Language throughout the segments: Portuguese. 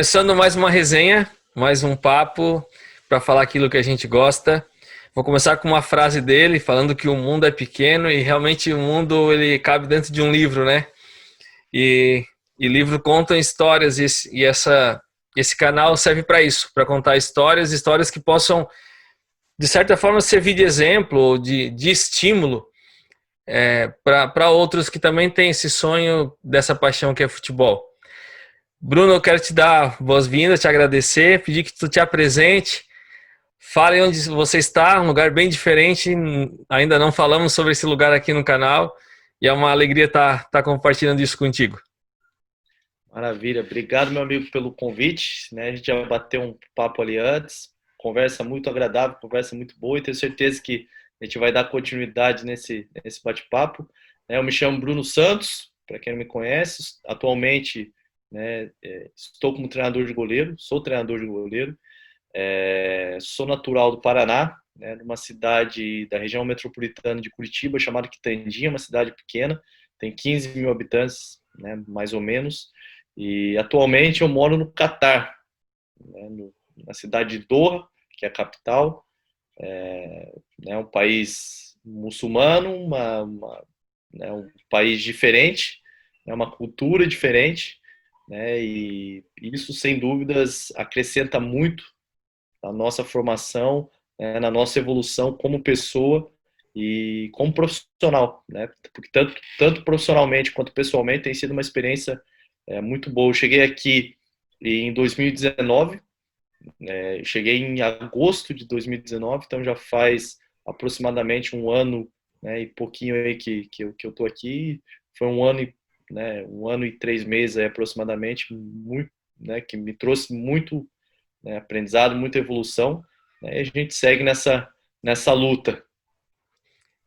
Começando mais uma resenha, mais um papo para falar aquilo que a gente gosta. Vou começar com uma frase dele falando que o mundo é pequeno e realmente o mundo ele cabe dentro de um livro, né? E, e livro conta histórias esse canal serve para isso, para contar histórias que possam de certa forma servir de exemplo ou de estímulo para outros que também têm esse sonho dessa paixão que é futebol. Bruno, eu quero te dar boas-vindas, te agradecer, pedir que tu te apresente, fale onde você está, um lugar bem diferente, ainda não falamos sobre esse lugar aqui no canal, e é uma alegria estar compartilhando isso contigo. Maravilha, obrigado meu amigo pelo convite, né? A gente já bateu um papo ali antes, conversa muito agradável, conversa muito boa e tenho certeza que a gente vai dar continuidade nesse bate-papo. Eu me chamo Bruno Santos, para quem não me conhece, atualmente, né, estou como treinador de goleiro, sou treinador de goleiro, sou natural do Paraná, né, numa cidade da região metropolitana de Curitiba chamada Quitandinha, uma cidade pequena, tem 15 mil habitantes, né, mais ou menos. E atualmente eu moro no Catar, né, na cidade de Doha, que é a capital. É um país muçulmano, né, um país diferente, é uma cultura diferente, né, e isso sem dúvidas acrescenta muito na nossa formação, né, na nossa evolução como pessoa e como profissional, né, porque tanto profissionalmente quanto pessoalmente tem sido uma experiência muito boa. Eu cheguei aqui em 2019, cheguei em agosto de 2019, então já faz aproximadamente um ano, né, e pouquinho aí que eu tô aqui. Foi um ano né, um ano e 3 meses aí, aproximadamente, muito, né, que me trouxe muito, né, aprendizado, muita evolução, né, e a gente segue nessa luta.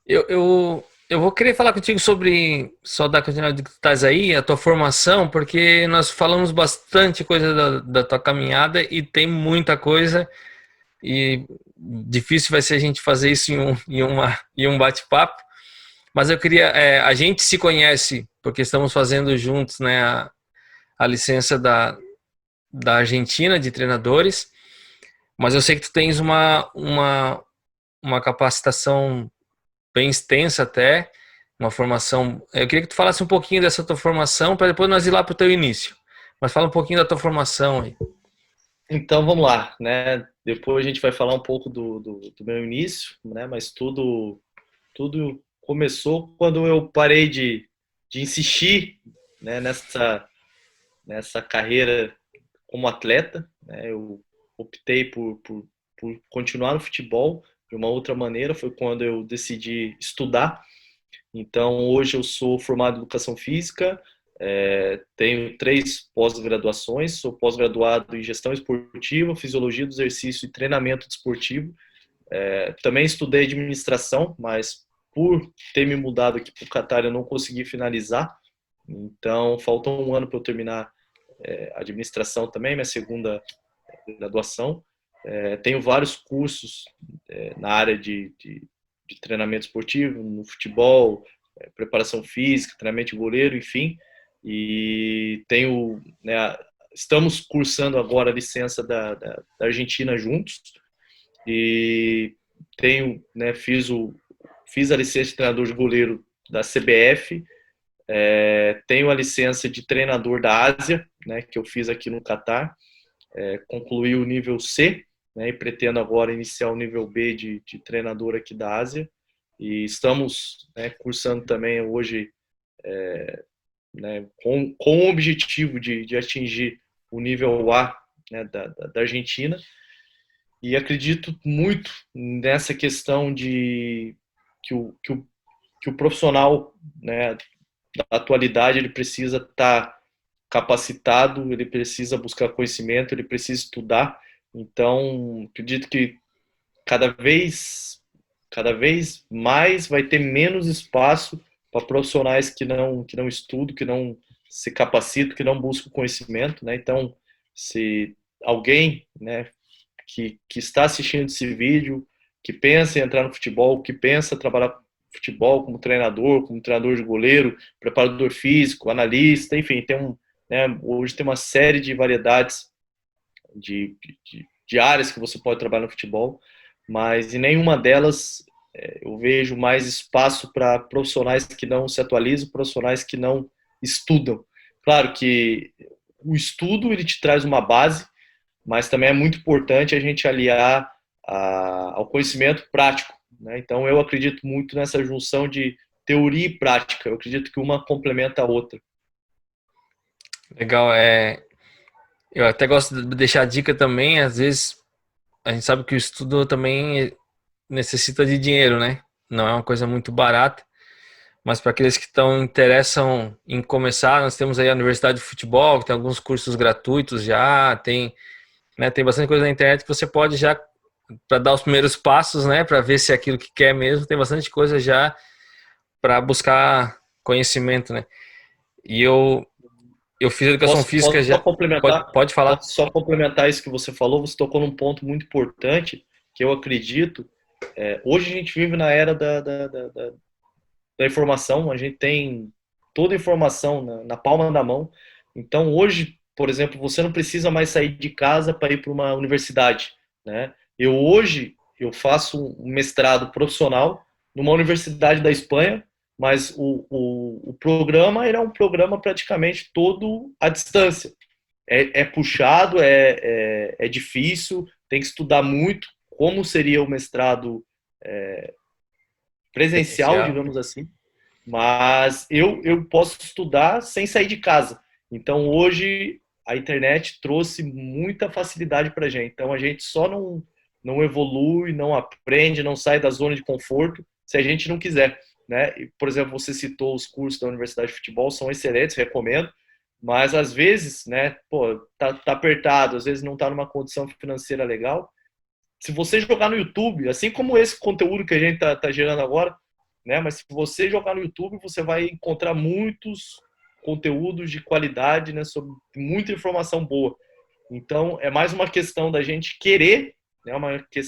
Eu vou querer falar contigo sobre, só dar continuidade do que tu estás aí, a tua formação, porque nós falamos bastante coisa da tua caminhada e tem muita coisa, e difícil vai ser a gente fazer isso em um bate-papo. Mas eu queria, a gente se conhece porque estamos fazendo juntos, né, a licença da Argentina de treinadores, mas eu sei que tu tens uma capacitação bem extensa até, uma formação. Eu queria que tu falasse um pouquinho dessa tua formação para depois nós ir lá para o teu início. Mas fala um pouquinho da tua formação aí. Então vamos lá, né? Depois a gente vai falar um pouco do meu início, né? Mas tudo começou quando eu parei de insistir, né, nessa carreira como atleta, né? Eu optei por continuar no futebol de uma outra maneira, foi quando eu decidi estudar. Então, hoje eu sou formado em Educação Física, tenho 3 pós-graduações, sou pós-graduado em Gestão Esportiva, Fisiologia do Exercício e Treinamento Desportivo. Também estudei Administração, mas por ter me mudado aqui para o Catar eu não consegui finalizar, então faltou um ano para eu terminar Administração também, minha segunda graduação. Tenho vários cursos na área de treinamento esportivo, no futebol, preparação física, treinamento de goleiro, enfim. E tenho, né, estamos cursando agora a licença da Argentina juntos. E tenho, né, fiz a licença de treinador de goleiro da CBF. Tenho a licença de treinador da Ásia, né, que eu fiz aqui no Catar. Concluí o nível C, né, e pretendo agora iniciar o nível B de treinador aqui da Ásia. E estamos, né, cursando também hoje, né, com o objetivo de atingir o nível A, né, da Argentina. E acredito muito nessa questão de que o profissional, né, da atualidade ele precisa estar capacitado, ele precisa buscar conhecimento, ele precisa estudar. Então, acredito que cada vez mais vai ter menos espaço para profissionais que não estudam, que não se capacitam, que não buscam conhecimento, né? Então, se alguém, né, que está assistindo esse vídeo, que pensa em entrar no futebol, que pensa em trabalhar futebol como treinador de goleiro, preparador físico, analista, enfim, né, hoje tem uma série de variedades de áreas que você pode trabalhar no futebol, mas em nenhuma delas eu vejo mais espaço para profissionais que não se atualizam, profissionais que não estudam. Claro que o estudo ele te traz uma base, mas também é muito importante a gente aliar ao conhecimento prático, né? Então eu acredito muito nessa junção de teoria e prática. Eu acredito que uma complementa a outra. Legal, eu até gosto de deixar a dica também, às vezes a gente sabe que o estudo também necessita de dinheiro, né? Não é uma coisa muito barata, mas para aqueles que interessam em começar, nós temos aí a Universidade de Futebol, que tem alguns cursos gratuitos já, tem bastante coisa na internet que você pode já, para dar os primeiros passos, né? Para ver se é aquilo que quer mesmo, tem bastante coisa já para buscar conhecimento, né? E eu fiz educação física Posso só já. complementar? Pode falar. Posso só complementar isso que você falou? Você tocou num ponto muito importante que eu acredito. Hoje a gente vive na era da informação, a gente tem toda a informação na palma da mão. Então, hoje, por exemplo, você não precisa mais sair de casa para ir para uma universidade, né? Eu faço um mestrado profissional numa universidade da Espanha, mas o programa ele é um programa praticamente todo à distância. É puxado, é difícil, tem que estudar muito, como seria o mestrado presencial, digamos assim, mas eu posso estudar sem sair de casa. Então, hoje, a internet trouxe muita facilidade para a gente. Então, a gente só não evolui, não aprende, não sai da zona de conforto se a gente não quiser, né? E, por exemplo, você citou os cursos da Universidade de Futebol, são excelentes, recomendo, mas às vezes, né, pô, tá apertado, às vezes não tá numa condição financeira legal. Se você jogar no YouTube, assim como esse conteúdo que a gente tá gerando agora, né? Mas se você jogar no YouTube, você vai encontrar muitos conteúdos de qualidade, né? Sobre muita informação boa. Então, é mais uma questão da gente querer, né?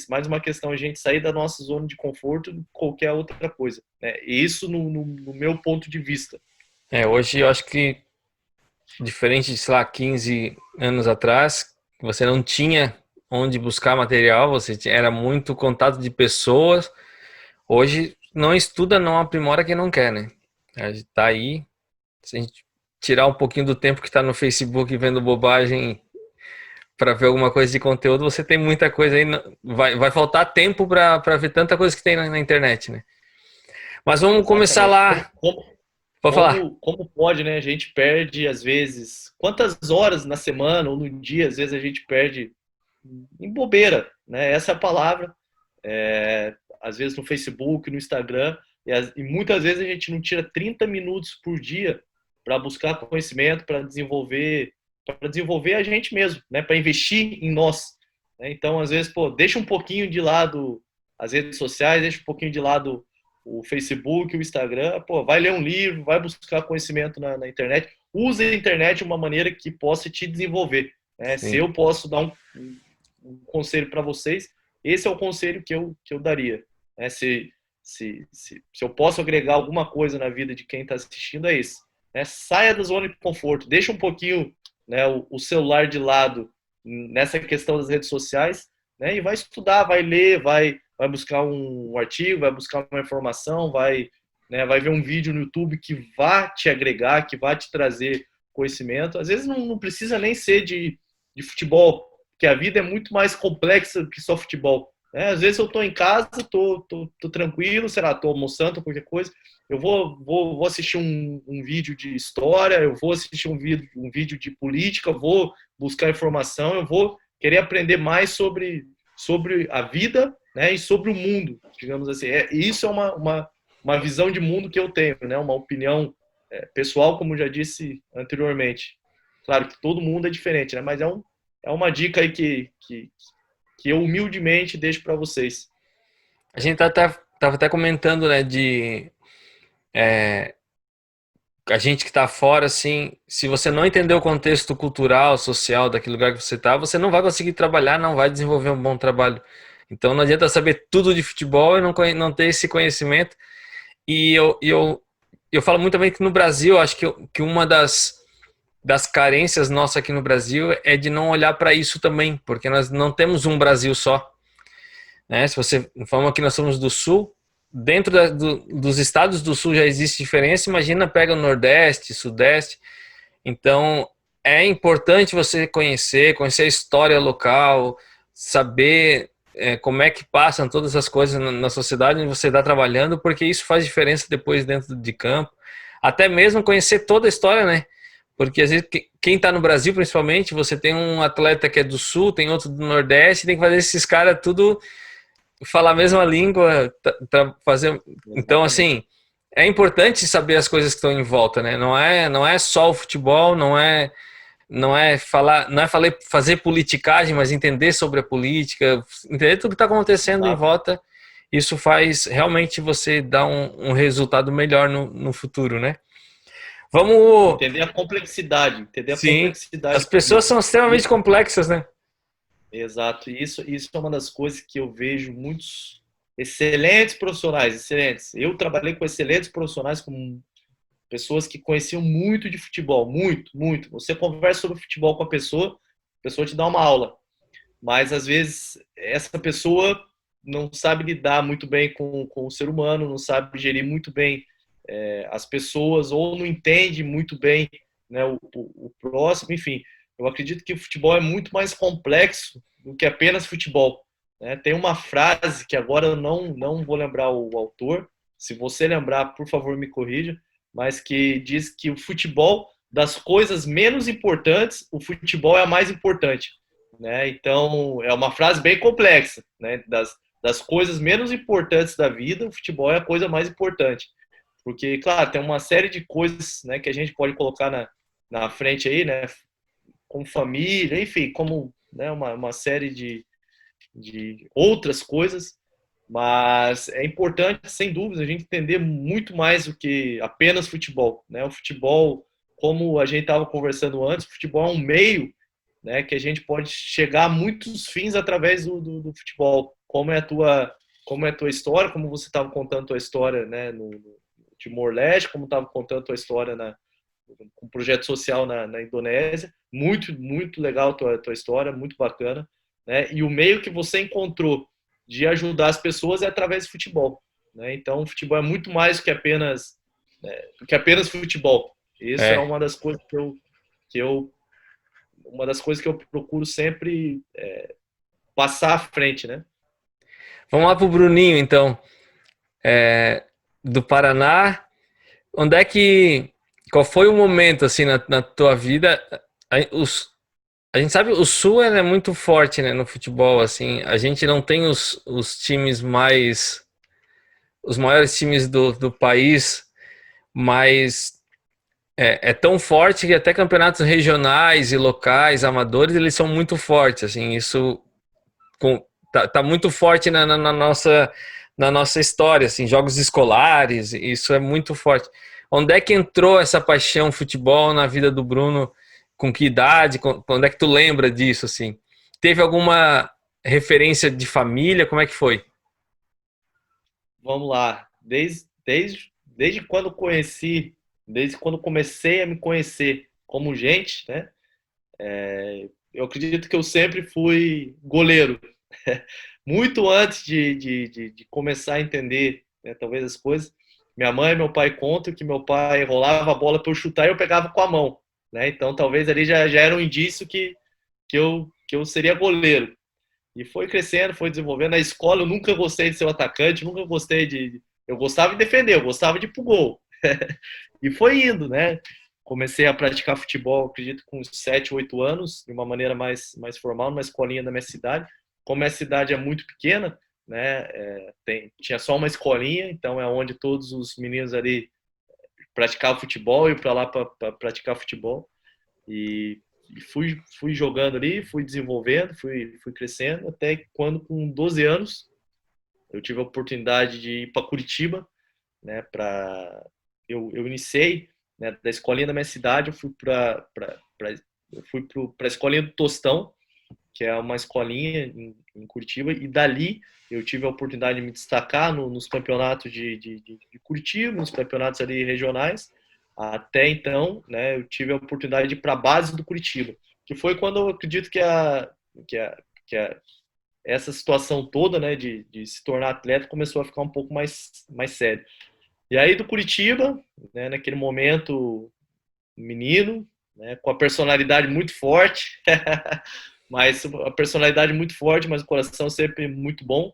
Mais uma questão a gente sair da nossa zona de conforto do que qualquer outra coisa, né? E isso no meu ponto de vista. Hoje eu acho que, diferente de, sei lá, 15 anos atrás, você não tinha onde buscar material, era muito contato de pessoas. Hoje, não estuda, não aprimora quem não quer, né? A gente tá aí, se a gente tirar um pouquinho do tempo que está no Facebook vendo bobagem para ver alguma coisa de conteúdo, você tem muita coisa aí, vai faltar tempo para ver tanta coisa que tem na internet, né? Mas vamos começar lá. Pode falar. Como pode, né? A gente perde, às vezes, quantas horas na semana ou no dia, às vezes a gente perde em bobeira, né? Essa é a palavra. Às vezes no Facebook, no Instagram, e muitas vezes a gente não tira 30 minutos por dia para buscar conhecimento, para desenvolver a gente mesmo, né? Para investir em nós. Né? Então, às vezes, pô, deixa um pouquinho de lado as redes sociais, deixa um pouquinho de lado o Facebook, o Instagram, pô, vai ler um livro, vai buscar conhecimento na internet, use a internet de uma maneira que possa te desenvolver. Né? Se eu posso dar um conselho para vocês, esse é o conselho que eu daria. Né? Se eu posso agregar alguma coisa na vida de quem está assistindo, é isso. Né? Saia da zona de conforto, deixa um pouquinho, né, o celular de lado nessa questão das redes sociais, né, e vai estudar, vai ler, vai buscar um artigo, vai buscar uma informação, vai ver um vídeo no YouTube que vai te agregar, que vai te trazer conhecimento. Às vezes não precisa nem ser de futebol, porque a vida é muito mais complexa do que só futebol. Né? Às vezes eu estou em casa, tô tranquilo, sei lá, estou almoçando, qualquer coisa, eu vou assistir um vídeo de história, eu vou assistir um vídeo de política, eu vou buscar informação, eu vou querer aprender mais sobre a vida, né, e sobre o mundo, digamos assim. Isso é uma visão de mundo que eu tenho, né, uma opinião pessoal, como já disse anteriormente. Claro que todo mundo é diferente, né, mas é uma dica aí que eu humildemente deixo para vocês. A gente tava até comentando, né, a gente que está fora, assim, se você não entender o contexto cultural, social daquele lugar que você está, você não vai conseguir trabalhar, não vai desenvolver um bom trabalho. Então não adianta saber tudo de futebol e não ter esse conhecimento. E eu falo muito também que no Brasil, acho que uma das das carências nossas aqui no Brasil é de não olhar para isso também, porque nós não temos um Brasil só, né? Se você fala que nós somos do Sul, dentro dos estados do Sul já existe diferença, imagina pega o Nordeste, Sudeste. Então é importante você conhecer a história local, saber como é que passam todas as coisas na sociedade onde você está trabalhando, porque isso faz diferença depois dentro de campo. Até mesmo conhecer toda a história, né? Porque às vezes quem está no Brasil, principalmente, você tem um atleta que é do Sul, tem outro do Nordeste, tem que fazer esses caras tudo falar a mesma língua, fazer. Então, Exatamente. assim, é importante saber as coisas que estão em volta, né? Não é só o futebol, não é fazer politicagem, mas entender sobre a política, entender tudo que está acontecendo em Exato. volta. Isso faz realmente você dar um resultado melhor no futuro, né? Vamos. Entender a Sim, as complexidade da pessoas vida. são extremamente Isso, complexas, né? exato. Isso é uma das coisas que eu vejo muitos excelentes profissionais, excelentes. Eu trabalhei com excelentes profissionais, com pessoas que conheciam muito de futebol, muito, muito. Você conversa sobre futebol com a pessoa te dá uma aula, mas às vezes essa pessoa não sabe lidar muito bem com o ser humano, não sabe gerir muito bem as pessoas, ou não entende muito bem, né, o próximo, enfim. Eu acredito que o futebol é muito mais complexo do que apenas futebol. Né? Tem uma frase que agora eu não vou lembrar o autor, se você lembrar, por favor, me corrija, mas que diz que o futebol, das coisas menos importantes, o futebol é a mais importante. Né? Então, é uma frase bem complexa. Né? Das coisas menos importantes da vida, o futebol é a coisa mais importante. Porque, claro, tem uma série de coisas, né, que a gente pode colocar na frente aí, né, como família, enfim, como, né, uma série de outras coisas, mas é importante, sem dúvida, a gente entender muito mais do que apenas futebol. Né? O futebol, como a gente estava conversando antes, o futebol é um meio, né, que a gente pode chegar a muitos fins através do futebol. Como é a tua história, como você estava contando a tua história, né, no Timor-Leste, como estava contando a tua história com um projeto social na Indonésia. Muito, muito legal a tua história, muito bacana. Né? E o meio que você encontrou de ajudar as pessoas é através do futebol. Né? Então, o futebol é muito mais do que apenas futebol. Isso é É. que eu uma das coisas que eu procuro sempre passar à frente, né? Vamos lá pro Bruninho, então. Do Paraná. Onde é que. Qual foi o momento, assim, na tua vida? A gente sabe, o Sul é muito forte, né, no futebol, assim. A gente não tem os times mais. Os maiores times do país, mas é tão forte que até campeonatos regionais e locais, amadores, eles são muito fortes, assim. Isso tá muito forte na nossa história, assim, jogos escolares, isso é muito forte. Onde é que entrou essa paixão futebol na vida do Bruno? Com que idade? Quando é que tu lembra disso, assim? Teve alguma referência de família? Como é que foi? Vamos lá. Desde quando conheci, desde quando comecei a me conhecer como gente, né? Eu acredito que eu sempre fui goleiro. Muito antes de começar a entender, né, talvez as coisas. Minha mãe e meu pai contam que meu pai rolava a bola para eu chutar e eu pegava com a mão. Né? Então talvez ali já era um indício que eu seria goleiro. E foi crescendo, foi desenvolvendo. Na escola eu nunca gostei de ser um atacante, nunca gostei de. Eu gostava de defender, eu gostava de ir pro gol. E foi indo, né? Comecei a praticar futebol, acredito, com uns 7, 8 anos, de uma maneira mais formal, numa escolinha da minha cidade. Como a minha cidade é muito pequena, né? Tinha só uma escolinha, então é onde todos os meninos ali praticavam futebol, eu para lá para praticar futebol. E fui jogando ali, fui desenvolvendo, fui crescendo, até que quando, com 12 anos, eu tive a oportunidade de ir para Curitiba, né? Eu iniciei, né, da escolinha da minha cidade, eu fui para a escolinha do Tostão, que é uma escolinha em Curitiba, e dali eu tive a oportunidade de me destacar nos campeonatos de Curitiba, nos campeonatos ali regionais, Até então, né, eu tive a oportunidade de ir para a base do Curitiba, que foi quando eu acredito que, a, que a, essa situação toda, né, de se tornar atleta começou a ficar um pouco mais sério. E aí do Curitiba, né, naquele momento, menino, né, com a personalidade muito forte, mas a personalidade muito forte, mas o coração sempre muito bom.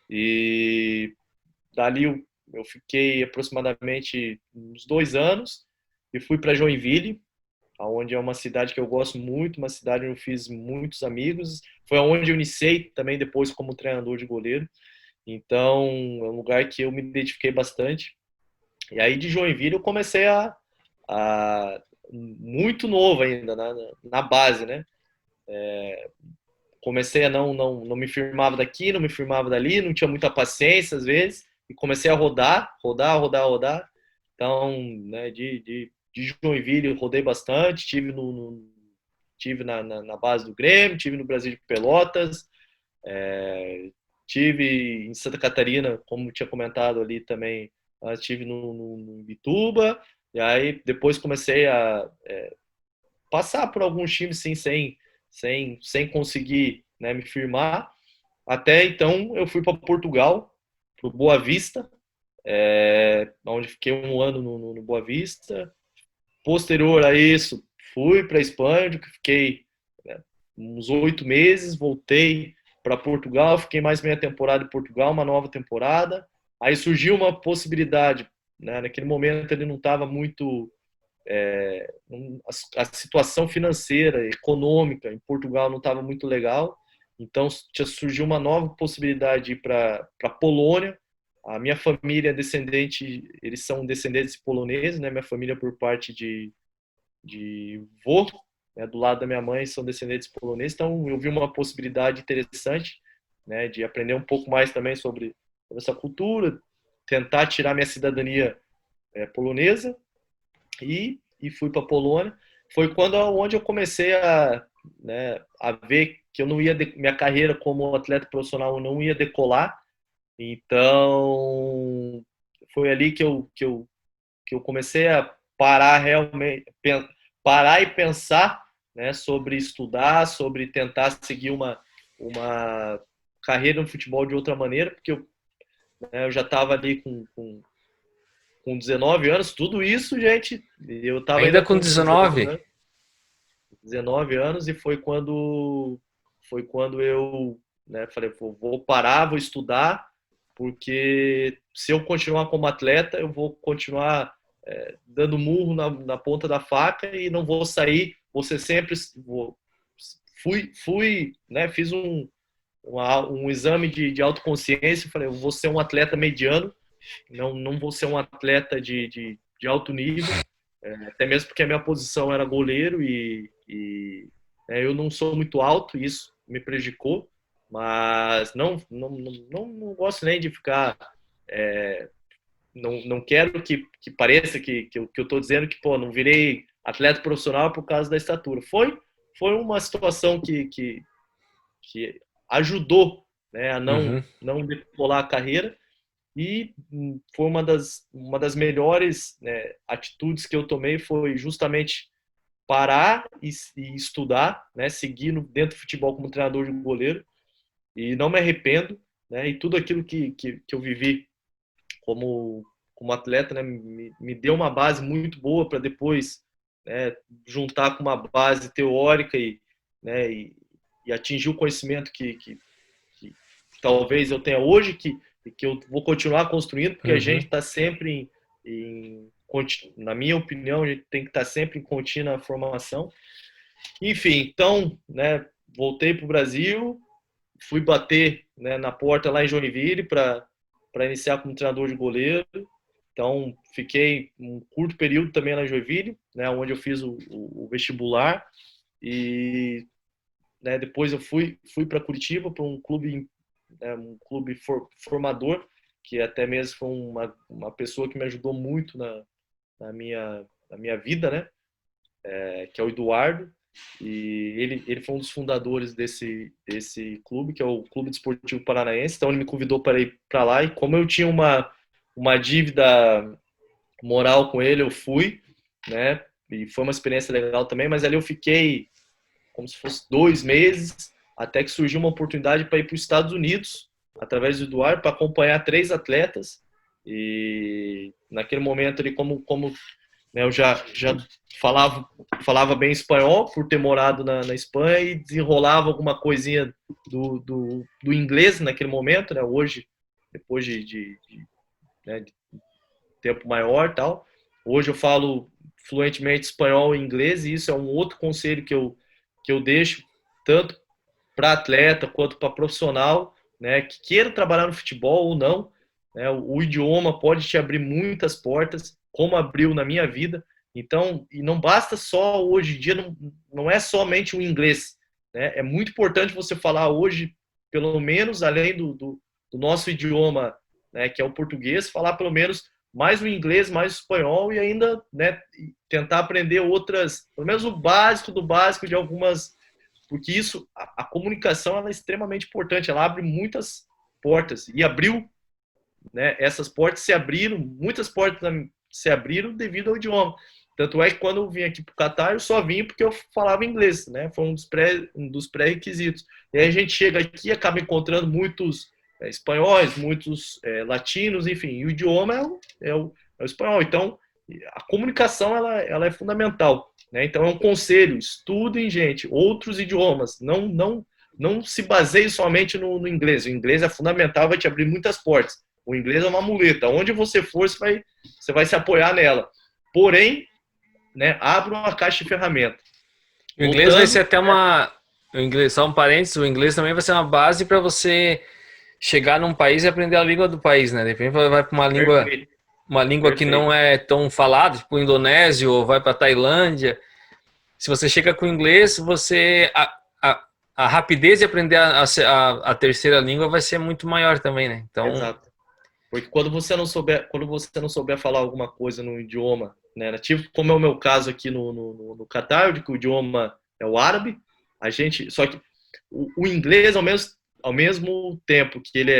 E dali eu fiquei aproximadamente uns 2 anos e fui para Joinville, onde é uma cidade que eu gosto muito, uma cidade onde eu fiz muitos amigos. Foi onde eu iniciei também depois como treinador de goleiro. Então, é um lugar que eu me identifiquei bastante. E aí de Joinville eu comecei a muito novo ainda na base, né? Comecei a não me firmava daqui, não me firmava dali, não tinha muita paciência às vezes, e comecei a rodar. Então, né, de Joinville eu rodei bastante, tive na base do Grêmio, tive no Brasil de Pelotas, tive em Santa Catarina, como tinha comentado ali também, estive no Ibituba, e aí depois comecei a passar por alguns times sim, sem conseguir, né, me firmar. Até então eu fui para Portugal, para o Boa Vista, onde fiquei um ano no Boa Vista. Posterior a isso, fui para a Espanha, onde fiquei, né, uns 8 meses, voltei para Portugal, fiquei mais meia temporada em Portugal, uma nova temporada. Aí surgiu uma possibilidade, né, naquele momento ele não estava muito a situação financeira, econômica em Portugal não estava muito legal, então surgiu uma nova possibilidade de ir para a Polônia. A minha família é descendente, eles são descendentes poloneses, né? Minha família por parte de vô, né? Do lado da minha mãe são descendentes poloneses, então eu vi uma possibilidade interessante, né? De aprender um pouco mais também sobre essa cultura, tentar tirar minha cidadania polonesa e fui para a Polônia. Foi onde eu comecei né, a ver que eu não ia minha carreira como atleta profissional não ia decolar. Então foi ali que eu comecei a parar realmente, parar e pensar, né, sobre estudar, sobre tentar seguir uma carreira no futebol de outra maneira, porque eu já estava ali com 19 anos, tudo isso, gente, eu estava Ainda ainda com com 19 19? anos, 19 anos, e foi quando eu, né, falei, vou parar, vou estudar, porque se eu continuar como atleta, eu vou continuar dando murro na ponta da faca e não vou sair, vou ser sempre, fui, né, fiz um exame de autoconsciência, falei, eu vou ser um atleta mediano, não vou ser um atleta de alto nível, até mesmo porque a minha posição era goleiro eu não sou muito alto, e isso me prejudicou, mas não gosto nem de ficar. Não quero que pareça que eu estou dizendo que pô, não virei atleta profissional por causa da estatura. Foi uma situação que ajudou, né, a Uhum. não decolar a carreira, e foi uma das melhores, né, atitudes que eu tomei foi justamente parar e estudar, né, seguir dentro do futebol como treinador de goleiro, e não me arrependo, né, e tudo aquilo que eu vivi como atleta, né, me deu uma base muito boa para depois, né, juntar com uma base teórica né, e atingir o conhecimento que talvez eu tenha hoje, que eu vou continuar construindo, porque a Uhum. gente está sempre na minha opinião, a gente tem que estar sempre em contínua formação. Enfim, então, né, voltei para o Brasil, fui bater, né, na porta lá em Joinville para iniciar como treinador de goleiro. Então, fiquei um curto período também lá em Joinville, né, onde eu fiz o vestibular, e né, depois eu fui para Curitiba, para um clube formador, que até mesmo foi uma pessoa que me ajudou muito na minha vida, né, que é o Eduardo, e ele foi um dos fundadores desse clube, que é o Clube Desportivo Paranaense. Então ele me convidou para ir para lá, e como eu tinha uma dívida moral com ele, eu fui. né? E foi uma experiência legal também, mas ali eu fiquei como se fosse 2 meses, até que surgiu uma oportunidade para ir para os Estados Unidos, através do Eduardo, para acompanhar 3 atletas. E naquele momento ali, como né, eu já falava bem espanhol, por ter morado na Espanha, e desenrolava alguma coisinha do inglês naquele momento, né? Hoje, depois né, de tempo maior e tal, hoje eu falo fluentemente espanhol e inglês, e isso é um outro conselho que eu deixo, tanto para atleta quanto para profissional, né, que queira trabalhar no futebol ou não, né, o idioma pode te abrir muitas portas, como abriu na minha vida. Então, e não basta só hoje em dia, não é somente o inglês, né, é muito importante você falar hoje, pelo menos além do nosso idioma, né, que é o português, falar pelo menos mais o inglês, mais o espanhol e ainda, né, tentar aprender outras, pelo menos o básico do básico de algumas, porque isso, a comunicação ela é extremamente importante, ela abre muitas portas e abriu, né, essas portas se abriram, muitas portas se abriram devido ao idioma. Tanto é que quando eu vim aqui para o Catar, eu só vim porque eu falava inglês, né? Foi um dos pré-requisitos. E aí a gente chega aqui e acaba encontrando muitos espanhóis, muitos latinos, enfim, e o idioma é o espanhol. Então, a comunicação ela é fundamental, né? Então, é um conselho: estudem, gente, outros idiomas. Não se baseie somente no inglês. O inglês é fundamental, vai te abrir muitas portas. O inglês é uma muleta. Onde você for, você vai se apoiar nela. Porém, né, abra uma caixa de ferramentas. O inglês vai Voltando, ser até uma. O inglês, só um parênteses, o inglês também vai ser uma base para você chegar num país e aprender a língua do país, né? De repente vai para perfeito, uma língua que perfeito. não é tão falada, tipo o indonésio, ou vai para Tailândia. Se você chega com o inglês, a, a rapidez de aprender a terceira língua vai ser muito maior também, né? Então, Exato. Porque quando você não souber falar alguma coisa no idioma, né, nativo, como é o meu caso aqui no Catar, de que o idioma é o árabe, só que o inglês, ao mesmo tempo que ele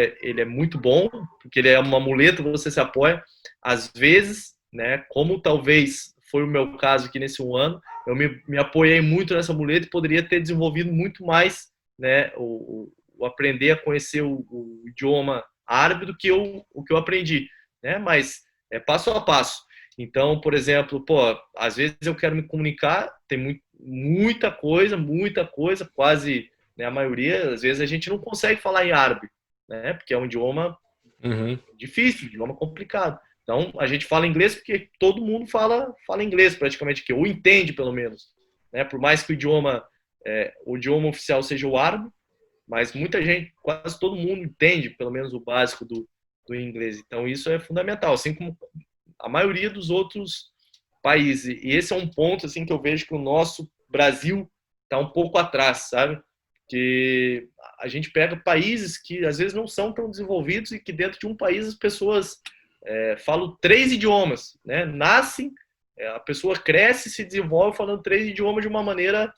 é muito bom, porque ele é uma muleta, você se apoia, às vezes, né, como talvez foi o meu caso aqui nesse 1 ano, eu me apoiei muito nessa muleta e poderia ter desenvolvido muito mais, né, o aprender a conhecer o idioma árabe do que o que eu aprendi, né? Mas é passo a passo. Então, por exemplo, às vezes eu quero me comunicar, tem muita coisa, quase, né, a maioria, às vezes a gente não consegue falar em árabe, né? Porque é um idioma uhum. difícil, um idioma complicado. Então, a gente fala inglês porque todo mundo fala inglês praticamente, ou entende pelo menos, né? Por mais que o idioma oficial seja o árabe, mas muita gente, quase todo mundo entende pelo menos o básico do inglês. Então isso é fundamental, assim como a maioria dos outros países. E esse é um ponto assim que eu vejo que o nosso Brasil está um pouco atrás, sabe? Que a gente pega países que às vezes não são tão desenvolvidos e que dentro de um país as pessoas falam 3 idiomas, né? Nascem, a pessoa cresce e se desenvolve falando 3 idiomas de uma maneira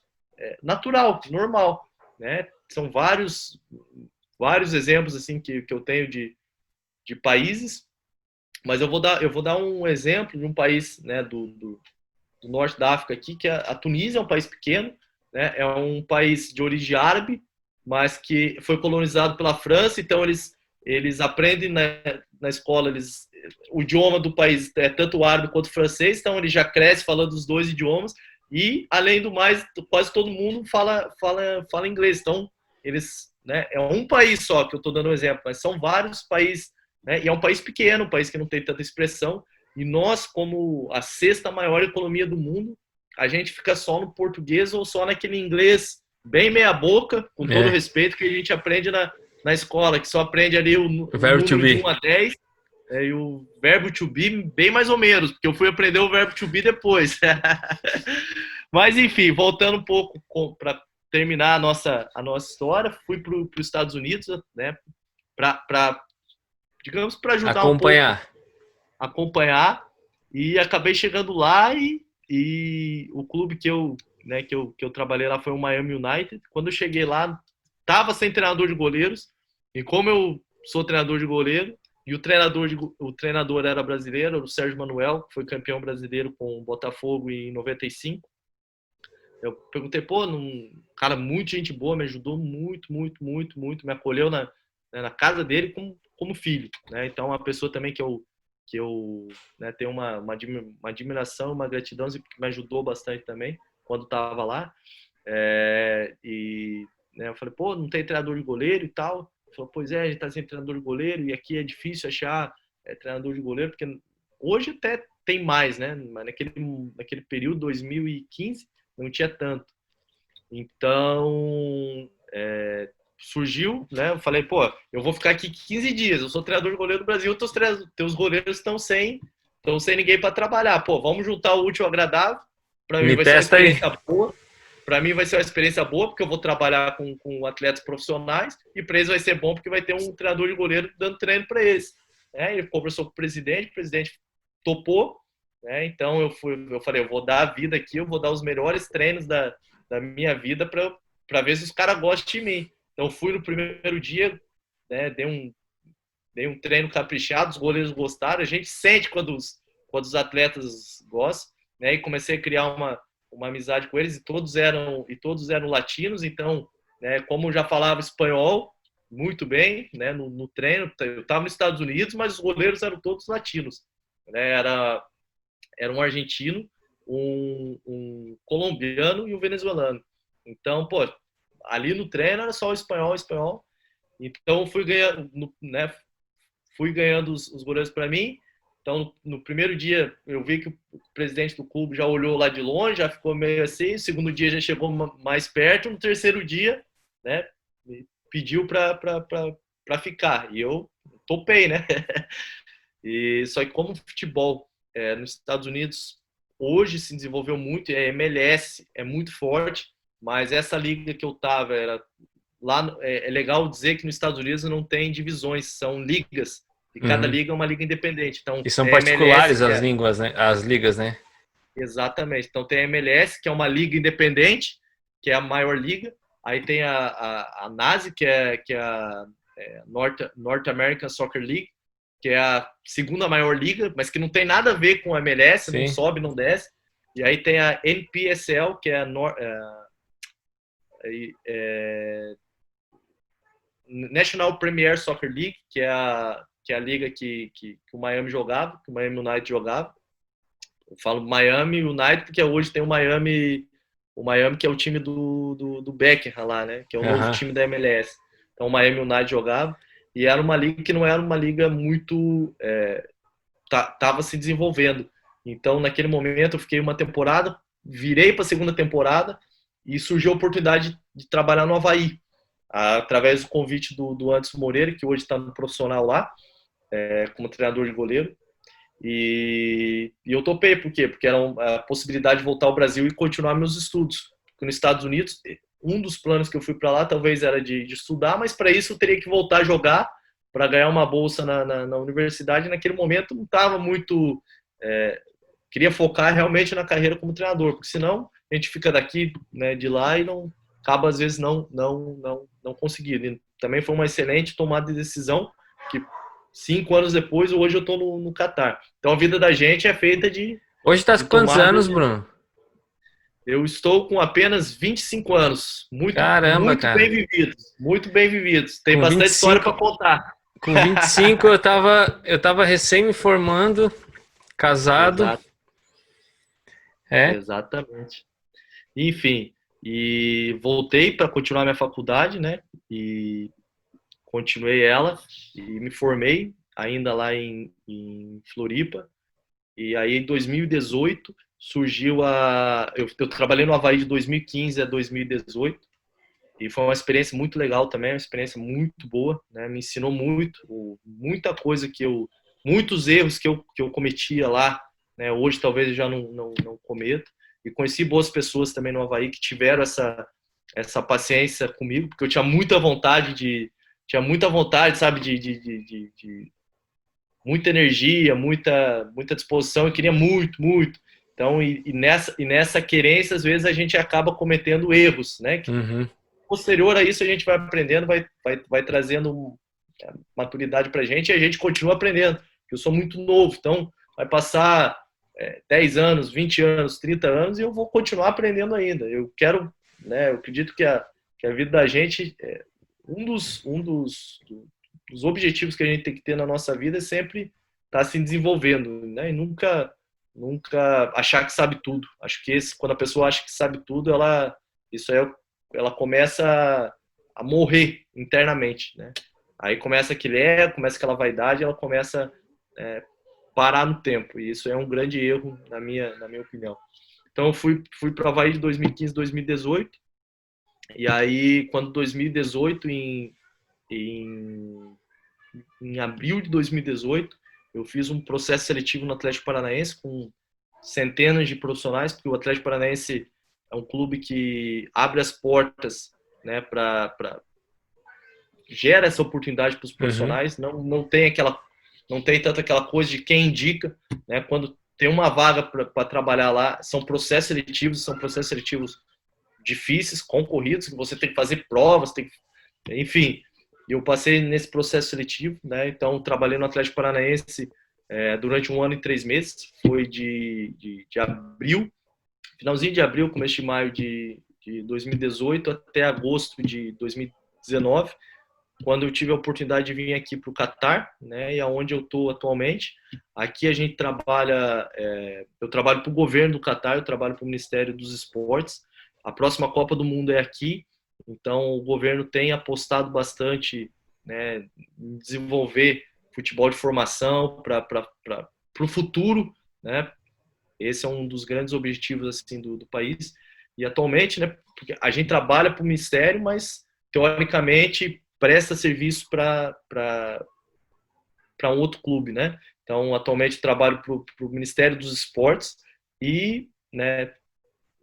natural, normal, né? São vários exemplos assim que eu tenho de países, mas eu vou dar um exemplo de um país, né, do norte da África aqui, que a Tunísia é um país pequeno, né, é um país de origem árabe, mas que foi colonizado pela França, então eles aprendem na escola, o idioma do país é tanto o árabe quanto o francês, então ele já cresce falando os 2 idiomas, e além do mais, quase todo mundo fala inglês, então eles, né, é um país só que eu estou dando um exemplo, mas são vários países, né, e é um país pequeno, um país que não tem tanta expressão, e nós, como a sexta maior economia do mundo, a gente fica só no português ou só naquele inglês bem meia boca, com todo o É, respeito, que a gente aprende na escola, que só aprende ali o verbo to número de be. 1 a 10, e o verbo to be bem mais ou menos, porque eu fui aprender o verbo to be depois. Mas enfim, voltando um pouco para terminar a nossa história, fui para os Estados Unidos, né, digamos, para ajudar um pouco Acompanhar. a acompanhar, e acabei chegando lá, e o clube que eu trabalhei lá foi o Miami United. Quando eu cheguei lá, estava sem treinador de goleiros, e como eu sou treinador de goleiro, E o treinador era brasileiro, era o Sérgio Manuel, que foi campeão brasileiro com o Botafogo em 95. Eu perguntei, pô, cara, muito gente boa, me ajudou muito, muito, muito, muito, me acolheu na casa dele como filho, né? Então, uma pessoa também que eu né, tenho uma admiração, uma gratidão, que me ajudou bastante também quando estava lá. E né, eu falei, pô, não tem treinador de goleiro e tal. Ele falou, pois é, a gente tá sem treinador de goleiro e aqui é difícil achar treinador de goleiro, porque hoje até tem mais, né? Mas naquele período, 2015, não tinha tanto. Então, surgiu, né? Eu falei, pô, eu vou ficar aqui 15 dias, eu sou treinador de goleiro do Brasil, teus goleiros estão sem ninguém para trabalhar. Pô, vamos juntar o útil ao agradável. Para mim Me vai ser uma testa aí. experiência boa. Para mim vai ser uma experiência boa, porque eu vou trabalhar com atletas profissionais, e para eles vai ser bom, porque vai ter um treinador de goleiro dando treino para eles. Ele conversou com o presidente topou, né? Então eu falei, eu vou dar a vida aqui, eu vou dar os melhores treinos da minha vida para ver se os caras gostam de mim. Então fui no primeiro dia, né? Dei um treino caprichado, os goleiros gostaram, a gente sente quando os atletas gostam, né? E comecei a criar uma amizade com eles, e todos eram latinos. Então, né, como eu já falava espanhol muito bem, né, no treino, eu estava nos Estados Unidos, mas os goleiros eram todos latinos, né? Era um argentino, um colombiano e um venezuelano. Então, pô, ali no treino era só o espanhol. Então fui ganhando, né, fui ganhando os goleiros para mim. Então, no primeiro dia, eu vi que o presidente do clube já olhou lá de longe, já ficou meio assim. No segundo dia, já chegou mais perto. No terceiro dia, né, me pediu para ficar. E eu topei, né? E só que como o futebol nos Estados Unidos hoje se desenvolveu muito, a MLS é muito forte, mas essa liga que eu tava era lá. É legal dizer que nos Estados Unidos não tem divisões, são ligas. E cada Uhum. liga é uma liga independente. Então, E são tem a MLS, particulares as línguas, né? As ligas, né? exatamente. Então, tem a MLS, que é uma liga independente, que é a maior liga. Aí tem a NASI, que é a North American Soccer League, que é a segunda maior liga, mas que não tem nada a ver com a MLS, não Sim. sobe, não desce. E aí tem a NPSL, que é a National Premier Soccer League, que é a liga que o Miami jogava, que o Miami United jogava. Eu falo Miami United porque hoje tem o Miami que é o time do Beckham lá, né? Que é o novo time da MLS. Então o Miami United jogava, e era uma liga que não era uma liga muito tava se desenvolvendo. Então naquele momento eu fiquei uma temporada, virei para a segunda temporada e surgiu a oportunidade de trabalhar no Avaí, através do convite do Anderson Moreira, que hoje está no profissional lá, como treinador de goleiro. E eu topei, por quê? Porque era a possibilidade de voltar ao Brasil e continuar meus estudos. Porque nos Estados Unidos, um dos planos que eu fui para lá talvez era de estudar, mas para isso eu teria que voltar a jogar para ganhar uma bolsa na universidade. E naquele momento não estava muito... queria focar realmente na carreira como treinador, porque senão a gente fica daqui, né, de lá, e não acaba às vezes não conseguindo. E também foi uma excelente tomada de decisão, que 5 anos depois, hoje eu estou no Catar. Então a vida da gente é feita de... Hoje tá com quantos anos, Bruno? Eu estou com apenas 25 anos. Caramba, muito cara. bem vividos. Muito bem vividos. Tem Com bastante 25, história para contar. Com 25 eu tava recém me formando, casado. Exato. Exatamente. Enfim, e voltei para continuar minha faculdade, né? E continuei ela e me formei ainda lá em Floripa. E aí em 2018 surgiu eu trabalhei no Avaí de 2015 a 2018, e foi uma experiência muito legal também, uma experiência muito boa, né? Me ensinou muita coisa muitos erros que eu cometia lá, né? Hoje talvez eu já não cometo. E conheci boas pessoas também no Avaí que tiveram essa paciência comigo, porque eu tinha muita vontade, sabe, de muita energia, muita disposição, eu queria muito, muito. Então, nessa querência, às vezes a gente acaba cometendo erros, né? Que, posterior a isso, a gente vai aprendendo, vai trazendo maturidade para a gente e a gente continua aprendendo. Eu sou muito novo, então vai passar 10 anos, 20 anos, 30 anos e eu vou continuar aprendendo ainda. Eu quero, né, eu acredito que a vida da gente, dos objetivos que a gente tem que ter na nossa vida é sempre estar se desenvolvendo, né, e nunca achar que sabe tudo. Acho que quando a pessoa acha que sabe tudo, ela começa a morrer internamente, né? Aí começa começa aquela vaidade, ela começa a parar no tempo, e isso é um grande erro na minha opinião. Então eu fui para o Avaí de 2015, 2018, e aí quando 2018, em abril de 2018, eu fiz um processo seletivo no Atlético Paranaense com centenas de profissionais, porque o Atlético Paranaense é um clube que abre as portas, né, gera essa oportunidade para os profissionais. Não tem tanto aquela coisa de quem indica, né? Quando tem uma vaga para trabalhar lá, são processos seletivos difíceis, concorridos, que você tem que fazer provas, enfim. Eu passei nesse processo seletivo, né? Então trabalhei no Atlético Paranaense durante 1 ano e 3 meses. Foi de abril, finalzinho de abril, começo de maio de 2018 até agosto de 2019, quando eu tive a oportunidade de vir aqui para o Catar, né, e aonde eu estou atualmente. Aqui a gente trabalha, eu trabalho para o governo do Catar, eu trabalho para o Ministério dos Esportes. A próxima Copa do Mundo é aqui, então o governo tem apostado bastante, né, em desenvolver futebol de formação para o futuro, né? Esse é um dos grandes objetivos assim do país. E atualmente, né, porque a gente trabalha para o Ministério, mas teoricamente presta serviço para um outro clube, né? Então, atualmente trabalho para o Ministério dos Esportes e, né,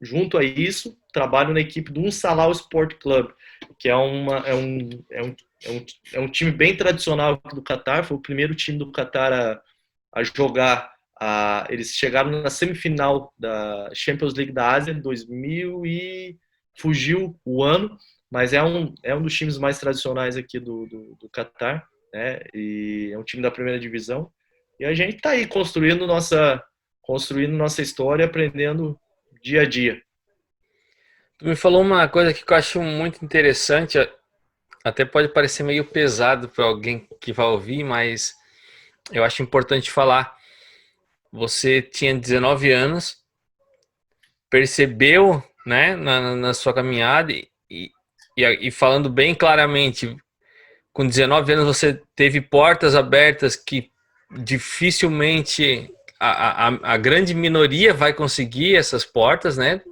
junto a isso, trabalho na equipe do Salah Sport Club, que é um time bem tradicional do Catar. Foi o primeiro time do Catar a jogar. Eles chegaram na semifinal da Champions League da Ásia em 2000 e fugiu o ano, mas é um dos times mais tradicionais aqui do Catar, né? E é um time da primeira divisão. E a gente está aí construindo nossa história, aprendendo dia a dia. Tu me falou uma coisa que eu acho muito interessante, até pode parecer meio pesado para alguém que vai ouvir, mas eu acho importante falar. Você tinha 19 anos, percebeu, né, na sua caminhada e falando bem claramente, com 19 anos você teve portas abertas que dificilmente a grande minoria vai conseguir essas portas, né?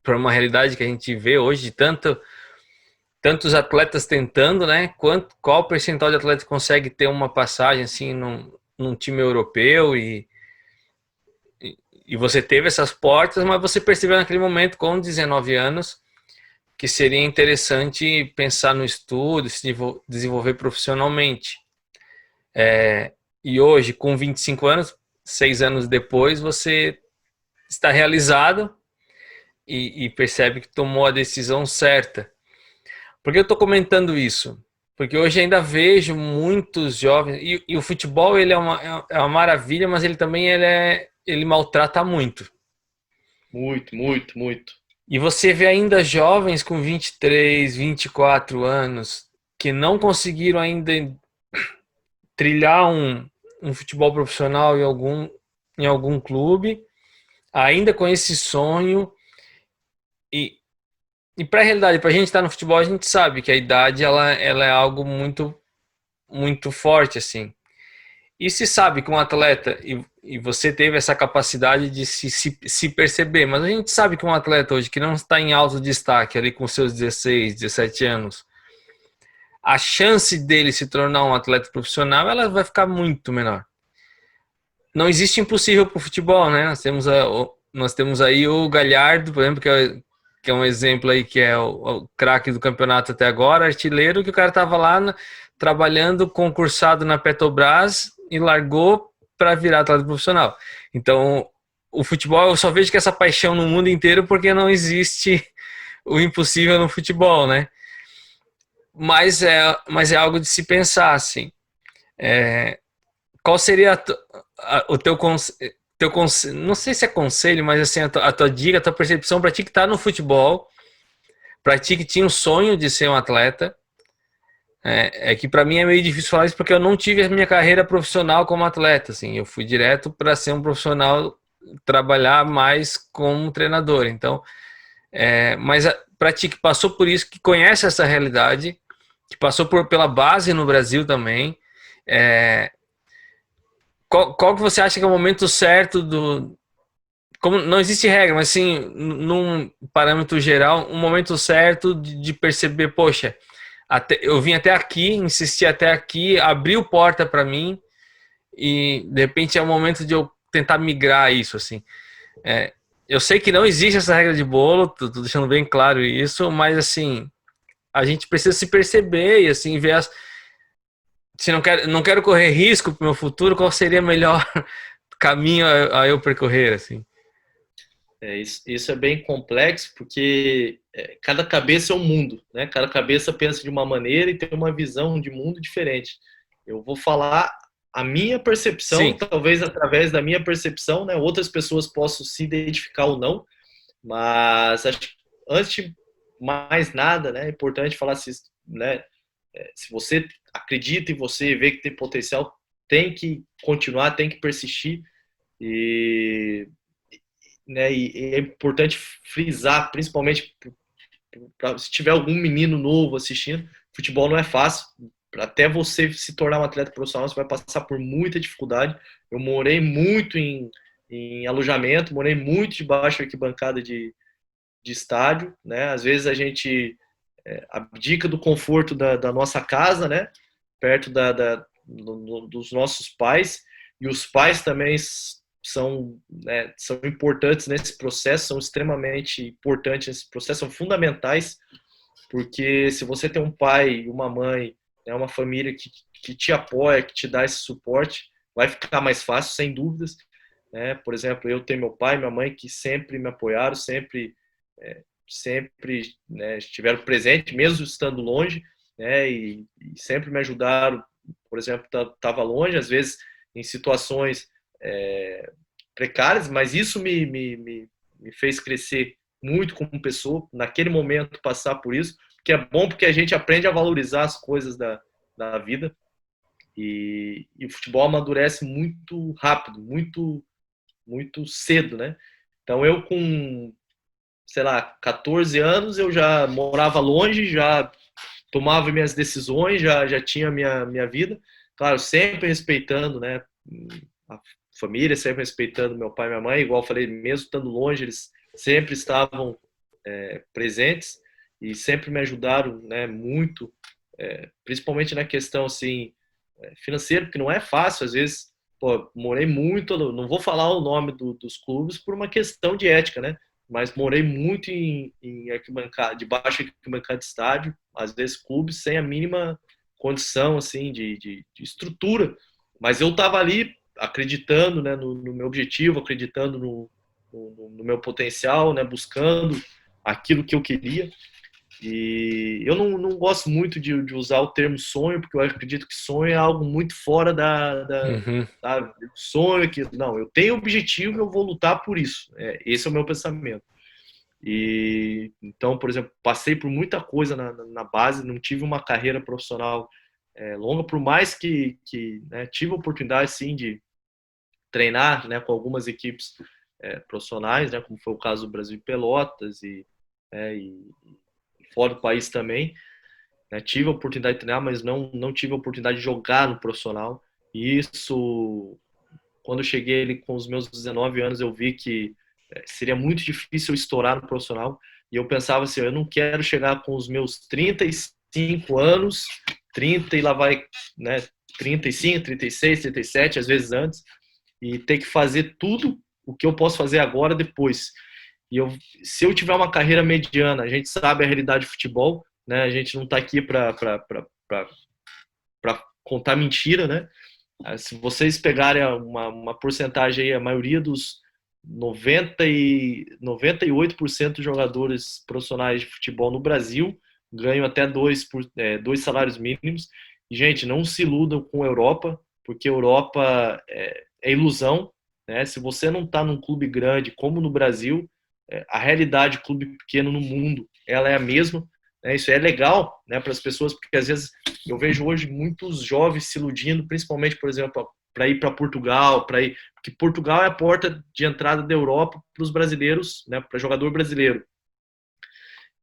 Para uma realidade que a gente vê hoje de tantos atletas tentando, né? Qual percentual de atleta consegue ter uma passagem assim num time europeu e você teve essas portas, mas você percebeu naquele momento, com 19 anos, que seria interessante pensar no estudo, se desenvolver profissionalmente. E hoje, com 25 anos, 6 anos depois, você está realizado e percebe que tomou a decisão certa. Por que eu estou comentando isso? Porque hoje ainda vejo muitos jovens, e o futebol ele é uma maravilha, mas ele também ele maltrata muito. Muito, muito, muito. E você vê ainda jovens com 23, 24 anos que não conseguiram ainda trilhar um futebol profissional em algum clube, ainda com esse sonho. E para a realidade, para a gente estar no futebol, a gente sabe que a idade ela é algo muito, muito forte, assim. E se sabe que um atleta, e você teve essa capacidade de se perceber, mas a gente sabe que um atleta hoje que não está em alto destaque ali com seus 16, 17 anos, a chance dele se tornar um atleta profissional, ela vai ficar muito menor. Não existe impossível para o futebol, né? Nós temos aí o Galhardo, por exemplo, que é um exemplo aí, que é o craque do campeonato até agora, artilheiro, que o cara estava lá trabalhando, concursado na Petrobras e largou para virar atleta profissional. Então, o futebol, eu só vejo que essa paixão no mundo inteiro porque não existe o impossível no futebol, né? Mas é algo de se pensar, assim. Qual seria o teu não sei se é conselho, mas assim, a tua dica, a tua percepção para ti que tá no futebol, para ti que tinha um sonho de ser um atleta, é que para mim é meio difícil falar isso porque eu não tive a minha carreira profissional como atleta, assim, eu fui direto para ser um profissional, trabalhar mais como treinador. Então, mas para ti que passou por isso, que conhece essa realidade, que passou pela base no Brasil também, é, qual que você acha que é o momento certo como não existe regra, mas assim, num parâmetro geral, um momento certo de perceber, poxa, eu vim até aqui, insisti até aqui, abriu porta para mim e de repente é o momento de eu tentar migrar isso, assim. Eu sei que não existe essa regra de bolo, tô deixando bem claro isso, mas assim, a gente precisa se perceber e assim ver se não quero correr risco pro meu futuro, qual seria o melhor caminho a eu percorrer, assim. Isso é bem complexo, porque cada cabeça é um mundo, né? Cada cabeça pensa de uma maneira e tem uma visão de mundo diferente. Eu vou falar a minha percepção, Sim, talvez através da minha percepção, né? Outras pessoas possam se identificar ou não, mas acho que antes de mais nada, né? É importante falar se, né? Se você acredita em você e vê que tem potencial, tem que continuar, tem que persistir. E né? E é importante frisar, principalmente se tiver algum menino novo assistindo, futebol não é fácil. Até você se tornar um atleta profissional, você vai passar por muita dificuldade. Eu morei muito em alojamento, morei muito debaixo da arquibancada de estádio, né? Às vezes a gente abdica do conforto da nossa casa, né? Perto dos nossos pais, e os pais também são, né, são importantes nesse processo, são extremamente importantes nesse processo, são fundamentais, porque se você tem um pai e uma mãe, né, uma família que te apoia, que te dá esse suporte, vai ficar mais fácil, sem dúvidas. Né? Por exemplo, eu tenho meu pai e minha mãe que sempre me apoiaram, sempre né, estiveram presentes, mesmo estando longe, né, e sempre me ajudaram. Por exemplo, estava longe, às vezes em situações precárias, mas isso me fez crescer muito como pessoa, naquele momento passar por isso, que é bom porque a gente aprende a valorizar as coisas da vida, e o futebol amadurece muito rápido, muito cedo, né? Então eu com, sei lá, 14 anos eu já morava longe, já tomava minhas decisões, já tinha minha vida, claro, sempre respeitando, né, a família, sempre respeitando meu pai e minha mãe, igual eu falei, mesmo estando longe, eles sempre estavam presentes e sempre me ajudaram, né, muito, principalmente na questão, assim, financeira, porque não é fácil, às vezes, pô, morei muito, não vou falar o nome dos clubes por uma questão de ética, né, mas morei muito em arquibancada, debaixo de arquibancada de estádio, às vezes clubes sem a mínima condição, assim, de estrutura, mas eu estava ali acreditando, né, no meu objetivo, acreditando no meu potencial, né, buscando aquilo que eu queria. E eu não gosto muito de usar o termo sonho, porque eu acredito que sonho é algo muito fora uhum, sonho que não, eu tenho objetivo e eu vou lutar por isso. Esse é o meu pensamento. E então, por exemplo, passei por muita coisa na base, não tive uma carreira profissional longa, por mais que né, tive a oportunidade sim de treinar, né, com algumas equipes profissionais, né, como foi o caso do Brasil de Pelotas e fora do país também. Né, tive a oportunidade de treinar, mas não tive a oportunidade de jogar no profissional. E isso, quando eu cheguei ali com os meus 19 anos, eu vi que seria muito difícil eu estourar no profissional. E eu pensava assim, eu não quero chegar com os meus 35 anos, 30 e lá vai, né, 35, 36, 37, às vezes antes, e ter que fazer tudo o que eu posso fazer agora, depois. E se eu tiver uma carreira mediana, a gente sabe a realidade do futebol, né? A gente não está aqui para contar mentira, né? Se vocês pegarem uma porcentagem aí, a maioria dos 98% dos jogadores profissionais de futebol no Brasil ganham até dois salários mínimos, E, gente, não se iludam com a Europa, porque a Europa é ilusão, né? Se você não está num clube grande, como no Brasil, a realidade de clube pequeno no mundo, ela é a mesma, né? Isso é legal, né, para as pessoas, porque às vezes eu vejo hoje muitos jovens se iludindo, principalmente, por exemplo, para ir para Portugal, porque Portugal é a porta de entrada da Europa para os brasileiros, né, para jogador brasileiro.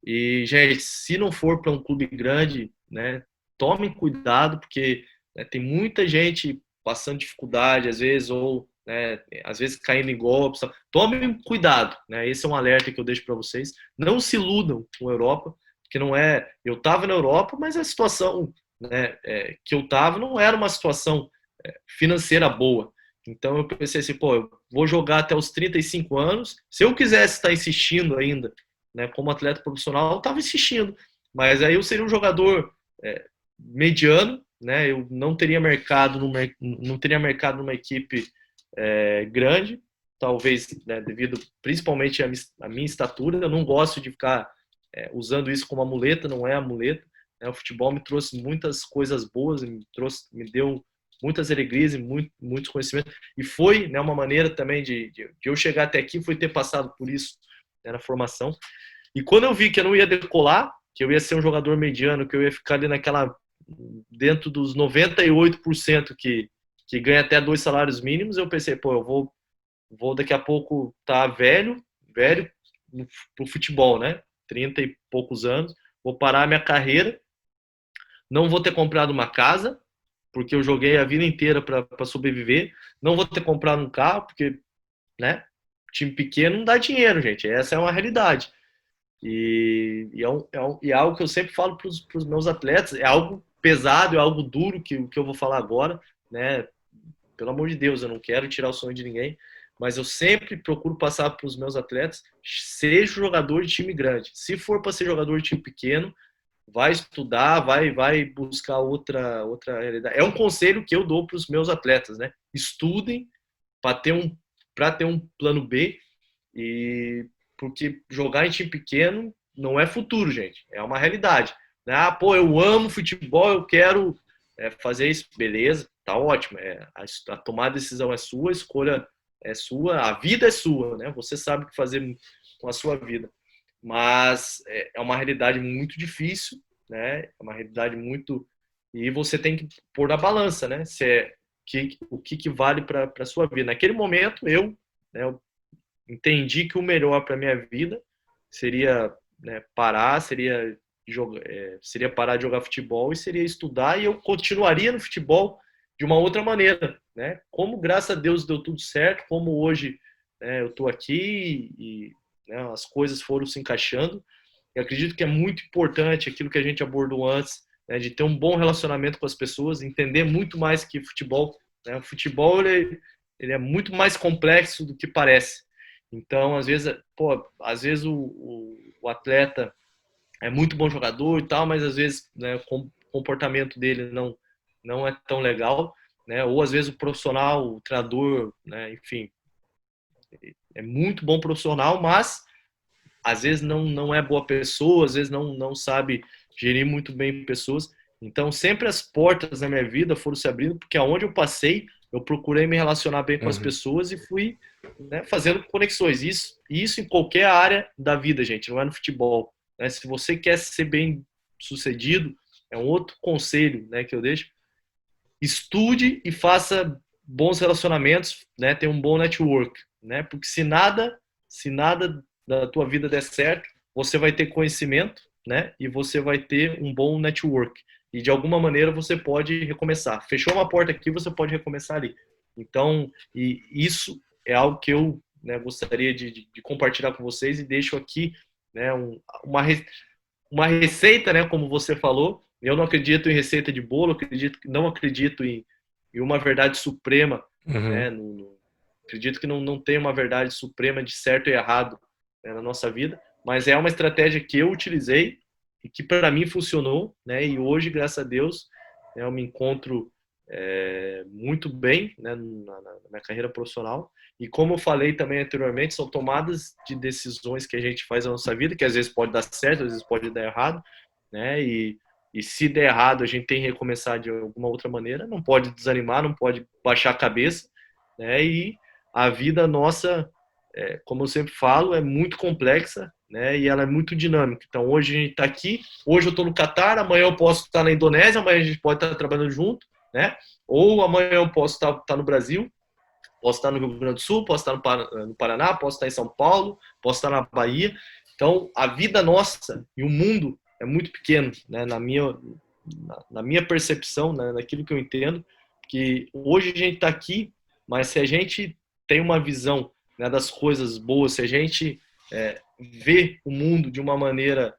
E, gente, se não for para um clube grande, né, tomem cuidado, porque né, tem muita gente passando dificuldade, às vezes, ou né, às vezes caindo em golpes. Tomem cuidado, né? Esse é um alerta que eu deixo para vocês. Não se iludam com a Europa, porque não é. Eu estava na Europa, mas a situação né, que eu estava não era uma situação financeira boa. Então eu pensei assim, pô, eu vou jogar até os 35 anos. Se eu quisesse estar insistindo ainda né, como atleta profissional, eu estava insistindo. Mas aí eu seria um jogador mediano, né? Eu não teria mercado numa equipe grande, talvez né, devido principalmente à minha estatura. Eu não gosto de ficar usando isso como amuleta, não é amuleta. Né? O futebol me trouxe muitas coisas boas, me deu muitas alegrias e muitos conhecimentos. E foi né, uma maneira também de eu chegar até aqui, foi ter passado por isso né, na formação. E quando eu vi que eu não ia decolar, que eu ia ser um jogador mediano, que eu ia ficar ali dentro dos 98% que ganha até 2 salários mínimos, eu pensei, pô, eu vou daqui a pouco estar velho pro futebol, né? 30 e poucos anos, vou parar a minha carreira, não vou ter comprado uma casa, porque eu joguei a vida inteira para sobreviver, não vou ter comprado um carro, porque, né? Time pequeno não dá dinheiro, gente. Essa é uma realidade. E é algo que eu sempre falo para os meus atletas, é algo pesado, é algo duro que eu vou falar agora, né? Pelo amor de Deus, eu não quero tirar o sonho de ninguém, mas eu sempre procuro passar para os meus atletas, seja jogador de time grande. Se for para ser jogador de time pequeno, vai estudar, vai buscar outra realidade. É um conselho que eu dou para os meus atletas, né? Estudem para ter um plano B e porque jogar em time pequeno não é futuro, gente. É uma realidade. Ah, pô, eu amo futebol, eu quero fazer isso. Beleza, tá ótimo. A tomar a decisão é sua, a escolha é sua, a vida é sua, né? Você sabe o que fazer com a sua vida. Mas é uma realidade muito difícil, né? É uma realidade muito... E você tem que pôr na balança, né? O que vale para a sua vida. Naquele momento, eu entendi que o melhor para minha vida seria né, seria parar de jogar futebol e seria estudar e eu continuaria no futebol de uma outra maneira, né? Como graças a Deus deu tudo certo, como hoje né, eu estou aqui e né, as coisas foram se encaixando. Eu acredito que é muito importante aquilo que a gente abordou antes, né, de ter um bom relacionamento com as pessoas, entender muito mais que futebol. Né? O futebol ele é muito mais complexo do que parece. Então, às vezes o atleta é muito bom jogador e tal, mas às vezes né, o comportamento dele não é tão legal, né? Ou às vezes o profissional, o treinador, né, enfim, é muito bom profissional, mas às vezes não é boa pessoa, às vezes não sabe gerir muito bem pessoas. Então, sempre as portas na minha vida foram se abrindo, porque aonde eu passei, eu procurei me relacionar bem com as pessoas e fui né, fazendo conexões. Isso em qualquer área da vida, gente, não é no futebol. Né? Se você quer ser bem sucedido, é um outro conselho né, que eu deixo. Estude e faça bons relacionamentos, né? Tenha um bom network, né? Porque se nada da tua vida der certo, você vai ter conhecimento, né? E você vai ter um bom network. E de alguma maneira você pode recomeçar. Fechou uma porta aqui, você pode recomeçar ali. Então, e isso é algo que eu né, gostaria de compartilhar com vocês e deixo aqui né, uma receita, né, como você falou. Eu não acredito em receita de bolo, não acredito em uma verdade suprema, Uhum. né, acredito que não tem uma verdade suprema de certo e errado né, na nossa vida, mas é uma estratégia que eu utilizei e que para mim funcionou, né, e hoje, graças a Deus, né, eu me encontro muito bem né, na minha carreira profissional. E como eu falei também anteriormente, são tomadas de decisões que a gente faz na nossa vida, que às vezes pode dar certo, às vezes pode dar errado, né? e se der errado a gente tem que recomeçar de alguma outra maneira, não pode desanimar, não pode baixar a cabeça, né? E a vida nossa, como eu sempre falo, é muito complexa, né? E ela é muito dinâmica. Então hoje a gente está aqui, hoje eu estou no Catar, amanhã eu posso estar na Indonésia, amanhã a gente pode estar trabalhando junto, né? Ou amanhã eu posso estar no Brasil, posso estar no Rio Grande do Sul, posso estar no Paraná, posso estar em São Paulo, posso estar na Bahia. Então a vida nossa e o mundo é muito pequeno, né? Na minha percepção, né? Naquilo que eu entendo, que hoje a gente está aqui, mas se a gente tem uma visão, né, das coisas boas, se a gente vê o mundo de uma maneira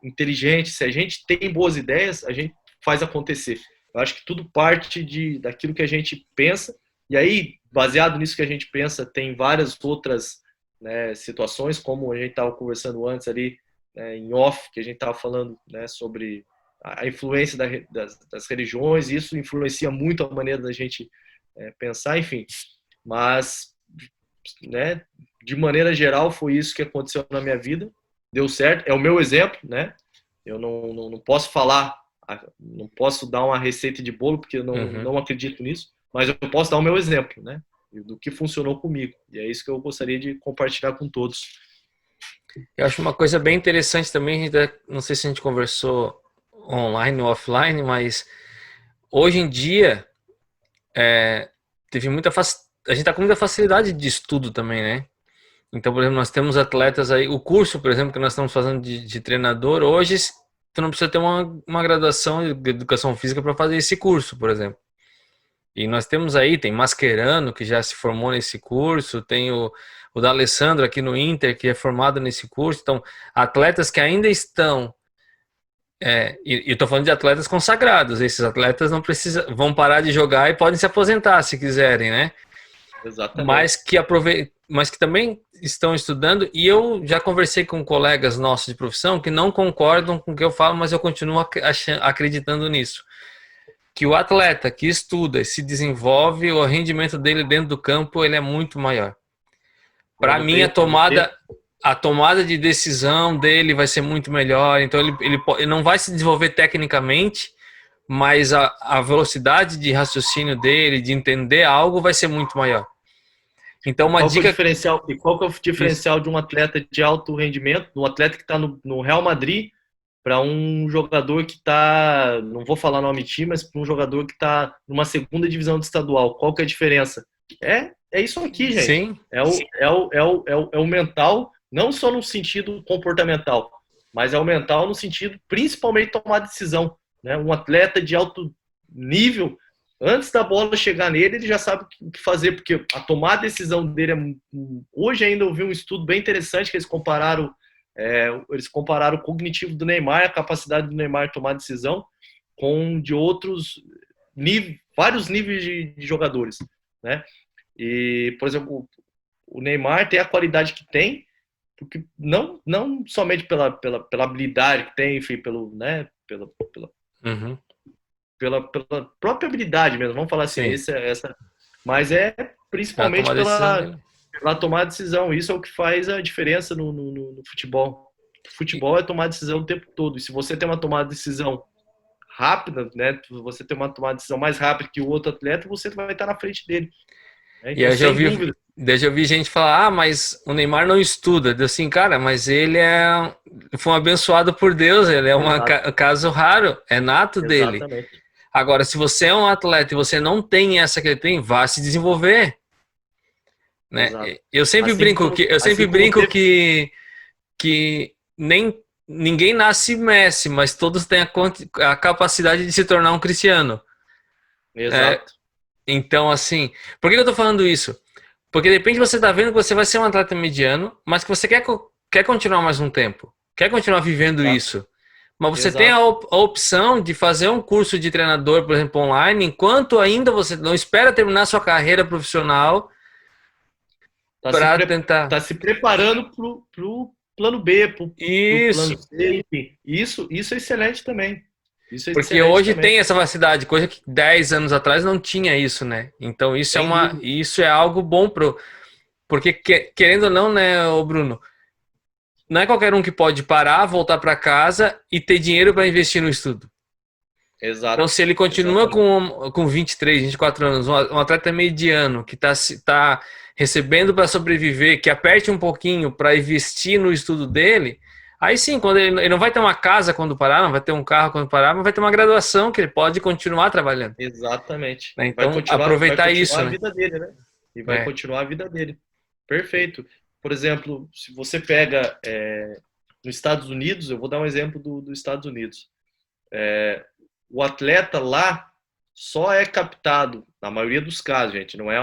inteligente, se a gente tem boas ideias, a gente faz acontecer. Eu acho que tudo parte daquilo que a gente pensa, e aí, baseado nisso que a gente pensa, tem várias outras, né, situações, como a gente estava conversando antes ali, em off, que a gente estava falando, né, sobre a influência das religiões, e isso influencia muito a maneira da gente pensar, enfim. Mas, né, de maneira geral, foi isso que aconteceu na minha vida. Deu certo, é o meu exemplo, né? Eu não posso falar, não posso dar uma receita de bolo, porque eu não acredito nisso, mas eu posso dar o meu exemplo, né? Do que funcionou comigo. E é isso que eu gostaria de compartilhar com todos. Eu acho uma coisa bem interessante também, não sei se a gente conversou online ou offline, mas hoje em dia teve a gente está com muita facilidade de estudo também, né? Então, por exemplo, nós temos atletas aí, o curso, por exemplo, que nós estamos fazendo de treinador, hoje tu não precisa ter uma graduação de educação física para fazer esse curso, por exemplo. E nós temos aí, tem Mascherano, que já se formou nesse curso, tem o D'Alessandro aqui no Inter, que é formado nesse curso. Então, atletas que ainda estão, e eu estou falando de atletas consagrados, esses atletas não precisam, vão parar de jogar e podem se aposentar se quiserem, né? Exatamente. Mas que também estão estudando, e eu já conversei com colegas nossos de profissão que não concordam com o que eu falo, mas eu continuo acreditando nisso. Que o atleta que estuda e se desenvolve, o rendimento dele dentro do campo ele é muito maior. Para mim, a tomada de decisão dele vai ser muito melhor. Então, ele não vai se desenvolver tecnicamente, mas a velocidade de raciocínio dele, de entender algo, vai ser muito maior. Então, uma dica... Qual que é o diferencial de um atleta de alto rendimento, um atleta que está no Real Madrid, para um jogador que está, não vou falar nome de time, mas para um jogador que está numa segunda divisão de estadual? Qual que é a diferença? É isso aqui, gente. Sim. É o mental, não só no sentido comportamental, mas é o mental no sentido principalmente de tomar decisão, né? Um atleta de alto nível, antes da bola chegar nele, ele já sabe o que fazer, porque a tomar a decisão dele hoje ainda eu vi um estudo bem interessante que eles compararam o cognitivo do Neymar, a capacidade do Neymar de tomar decisão, com de outros vários níveis de jogadores, né? E, por exemplo, o Neymar tem a qualidade que tem, porque não somente pela habilidade que tem, enfim, pela própria habilidade mesmo, vamos falar assim, mas principalmente pela tomar decisão. Isso é o que faz a diferença no futebol. O futebol é tomar decisão o tempo todo. E se você tem uma tomada de decisão rápida, né? Você tem uma tomada de decisão mais rápida que o outro atleta, você vai estar na frente dele. Então, e eu já ouvi gente falar, mas o Neymar não estuda. Eu assim, cara, mas ele foi um abençoado por Deus, ele é um caso raro, é nato dele. Agora, se você é um atleta e você não tem essa que ele tem, vá se desenvolver. Né? Eu sempre brinco que ninguém nasce Messi, mas todos têm a capacidade de se tornar um Cristiano. Exato. Então, assim, por que eu tô falando isso? Porque de repente você tá vendo que você vai ser um atleta mediano, mas que você quer continuar mais um tempo, quer continuar vivendo isso. Mas você tem a opção de fazer um curso de treinador, por exemplo, online, enquanto ainda você não espera terminar sua carreira profissional para tentar... Tá se preparando pro plano B, pro isso. Plano C, enfim. Isso é excelente também. Porque hoje tem essa vacidade, coisa que 10 anos atrás não tinha isso, né? Então isso é algo bom porque querendo ou não, né, Bruno, não é qualquer um que pode parar, voltar para casa e ter dinheiro para investir no estudo. Exato. Então, se ele continua com 23, 24 anos, um atleta mediano que tá recebendo para sobreviver, que aperte um pouquinho para investir no estudo dele, aí sim, quando ele não vai ter uma casa quando parar, não vai ter um carro quando parar, mas vai ter uma graduação que ele pode continuar trabalhando. Exatamente. Né? Então, aproveitar isso, a né? vida dele, né? E vai continuar a vida dele. Perfeito. Por exemplo, se você pega nos Estados Unidos, eu vou dar um exemplo dos Estados Unidos. O atleta lá só é captado, na maioria dos casos, gente, não é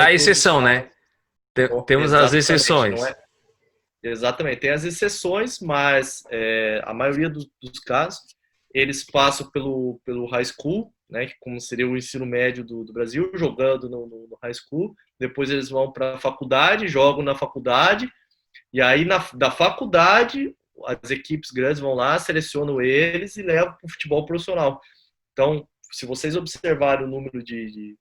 a exceção, né? Temos as exceções. Exatamente, tem as exceções, mas a maioria dos casos, eles passam pelo high school, né, que como seria o ensino médio do Brasil, jogando no high school, depois eles vão para a faculdade, jogam na faculdade, e aí da faculdade as equipes grandes vão lá, selecionam eles e levam para o futebol profissional. Então, se vocês observarem o número de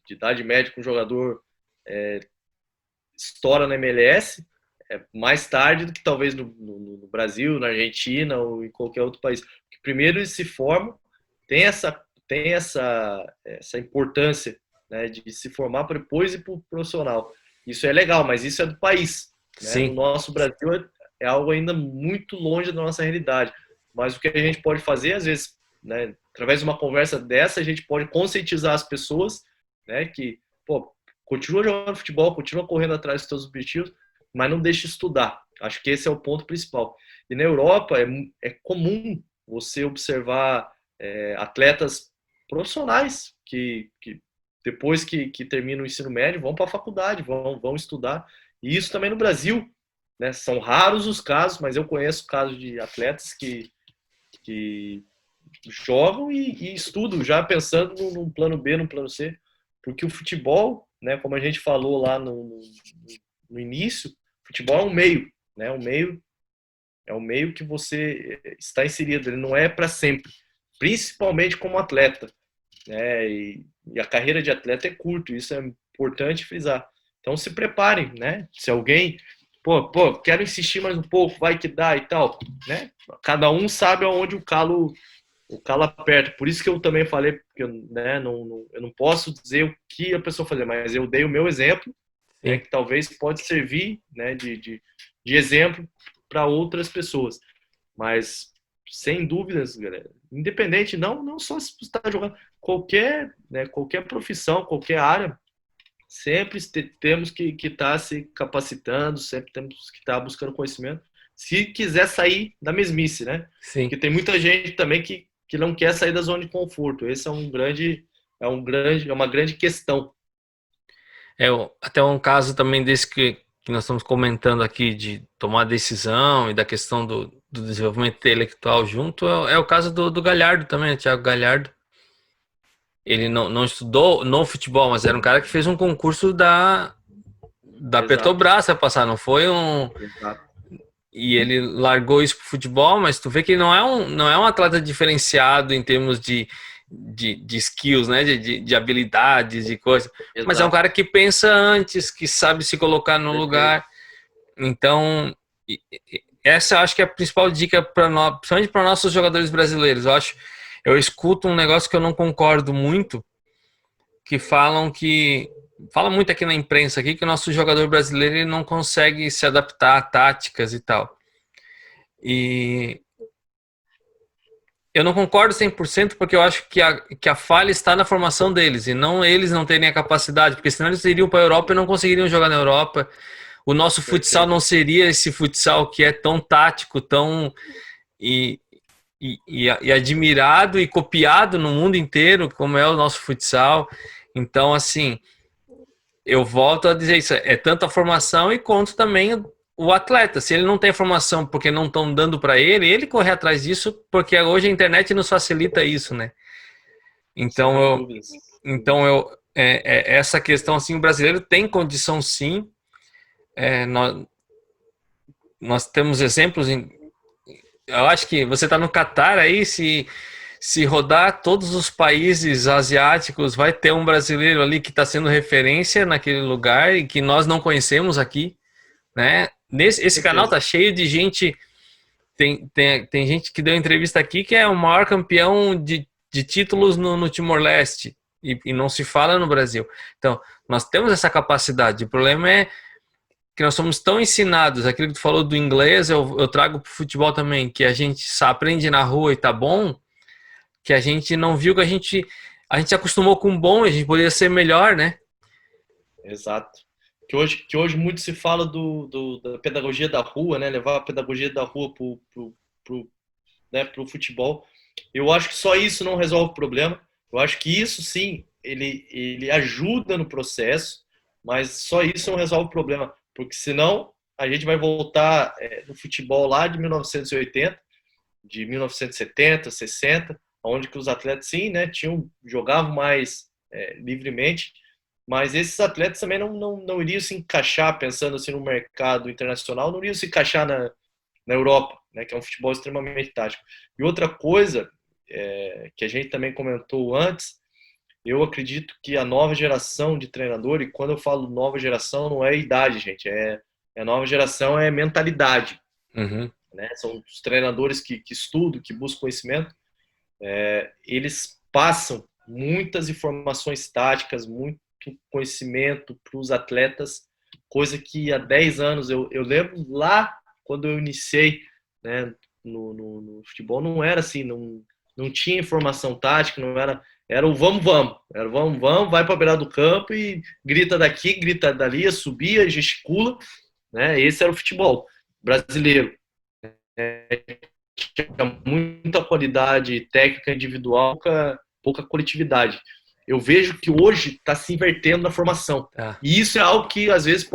idade média que um jogador estoura na MLS, mais tarde do que talvez no Brasil, na Argentina ou em qualquer outro país. Porque primeiro eles se formam, tem essa importância, né, de se formar para depois ir para o profissional. Isso é legal, mas isso é do país. Né? No nosso Brasil é algo ainda muito longe da nossa realidade. Mas o que a gente pode fazer, às vezes, né, através de uma conversa dessa, a gente pode conscientizar as pessoas, né, que, continua jogando futebol, continua correndo atrás dos seus objetivos, mas não deixe de estudar. Acho que esse é o ponto principal. E na Europa é comum você observar atletas profissionais que depois que terminam o ensino médio vão para a faculdade, vão estudar. E isso também no Brasil. Né? São raros os casos, mas eu conheço casos de atletas que jogam e estudam, já pensando num plano B, num plano C, porque o futebol, né, como a gente falou lá no início, futebol é um meio, né? É um meio que você está inserido, ele não é para sempre, principalmente como atleta, né? E a carreira de atleta é curta, isso é importante frisar. Então se preparem, né? Se alguém quero insistir mais um pouco, vai que dá e tal, né? Cada um sabe aonde o calo aperta. Por isso que eu também falei, porque né, eu não posso dizer o que a pessoa fazer, mas eu dei o meu exemplo, né, que talvez pode servir, né, de exemplo para outras pessoas. Mas sem dúvidas, galera, independente, não só se você está jogando, qualquer profissão, qualquer área, sempre temos que estar se capacitando, sempre temos que estar buscando conhecimento, se quiser sair da mesmice, né? Sim. Porque tem muita gente também que não quer sair da zona de conforto. Esse é uma grande questão. Até um caso também desse que nós estamos comentando aqui, de tomar decisão e da questão do desenvolvimento intelectual junto, é o caso do Galhardo também, Thiago Galhardo. Ele não estudou no futebol, mas era um cara que fez um concurso da Petrobras para passar, não foi um... Exato. E ele largou isso pro futebol, mas tu vê que não é um atleta diferenciado em termos de skills, né? De habilidades e coisas. Mas é um cara que pensa antes, que sabe se colocar no lugar. Então, essa eu acho que é a principal dica para nós, principalmente para nossos jogadores brasileiros. Eu escuto um negócio que eu não concordo muito, que fala muito aqui na imprensa aqui que o nosso jogador brasileiro ele não consegue se adaptar a táticas e tal. E eu não concordo 100% porque eu acho que a falha está na formação deles e não eles não terem a capacidade, porque senão eles iriam para a Europa e não conseguiriam jogar na Europa. O nosso futsal não seria esse futsal que é tão tático, tão e admirado e copiado no mundo inteiro, como é o nosso futsal. Então, assim, eu volto a dizer isso, é tanto a formação e quanto também o atleta. Se ele não tem formação porque não estão dando para ele correr atrás disso, porque hoje a internet nos facilita isso, né? Então, essa questão, assim, o brasileiro tem condição, sim. Nós temos exemplos eu acho que você está no Catar aí, se rodar todos os países asiáticos, vai ter um brasileiro ali que está sendo referência naquele lugar e que nós não conhecemos aqui, né? Esse canal tá cheio de gente. Tem gente que deu entrevista aqui que é o maior campeão de títulos no Timor-Leste e não se fala no Brasil. Então, nós temos essa capacidade. O problema é que nós somos tão ensinados. Aquilo que tu falou do inglês, eu trago pro futebol também, que a gente aprende na rua e tá bom, que a gente não viu que a gente se acostumou com bom e a gente poderia ser melhor, né? Exato. Que hoje muito se fala da pedagogia da rua, né? Levar a pedagogia da rua pro futebol. Eu acho que só isso não resolve o problema. Eu acho que isso sim, ele ajuda no processo, mas só isso não resolve o problema. Porque senão a gente vai voltar no futebol lá de 1980, de 1970, 60, onde que os atletas sim, né, jogavam mais livremente, mas esses atletas também não iriam se encaixar, pensando assim no mercado internacional, não iriam se encaixar na Europa, né, que é um futebol extremamente tático. E outra coisa que a gente também comentou antes, eu acredito que a nova geração de treinador, e quando eu falo nova geração, não é idade, gente, a nova geração é mentalidade. Uhum. Né? São os treinadores que estudam, que buscam conhecimento, eles passam muitas informações táticas, muito conhecimento para os atletas, coisa que há 10 anos, eu lembro lá quando eu iniciei, né, no futebol, não era assim, não tinha informação tática, não era o vamos, vai para a beirada do campo e grita daqui, grita dali, subia, gesticula, né? Esse era o futebol brasileiro. Tinha muita qualidade técnica individual, pouca coletividade. Eu vejo que hoje está se invertendo na formação. E isso é algo que, às vezes,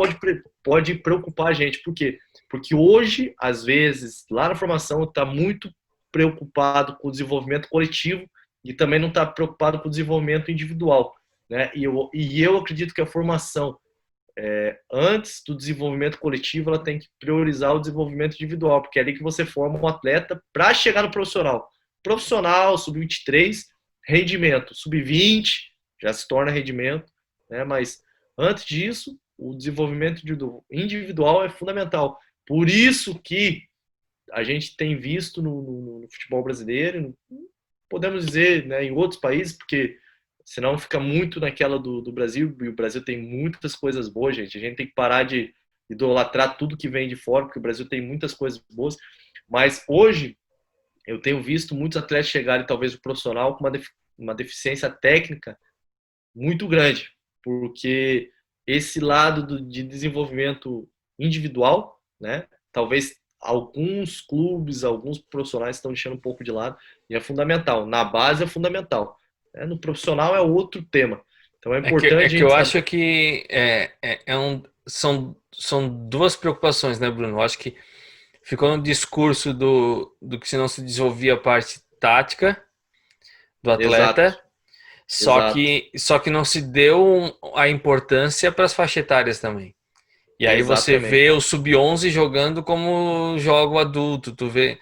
pode preocupar a gente. Por quê? Porque hoje, às vezes, lá na formação, está muito preocupado com o desenvolvimento coletivo e também não está preocupado com o desenvolvimento individual. Né? E eu acredito que a formação, antes do desenvolvimento coletivo, ela tem que priorizar o desenvolvimento individual, porque é ali que você forma um atleta para chegar no profissional. Profissional, sub-23, rendimento. Sub-20 já se torna rendimento, né? Mas antes disso, o desenvolvimento individual é fundamental. Por isso que a gente tem visto no futebol brasileiro, podemos dizer, né, em outros países, porque senão fica muito naquela do Brasil, e o Brasil tem muitas coisas boas, gente. A gente tem que parar de idolatrar tudo que vem de fora, porque o Brasil tem muitas coisas boas. Mas hoje, eu tenho visto muitos atletas chegarem, talvez, o profissional, com uma deficiência técnica muito grande, porque esse lado de desenvolvimento individual, né, talvez alguns clubes, alguns profissionais estão deixando um pouco de lado, e é fundamental. Na base é fundamental. No profissional é outro tema. Então é importante. Eu acho que são duas preocupações, né, Bruno? Eu acho que ficou no discurso do que se não se desenvolvia a parte tática do atleta, só que não se deu a importância para as faixas etárias também. E aí você vê o sub-11 jogando como joga o adulto, tu vê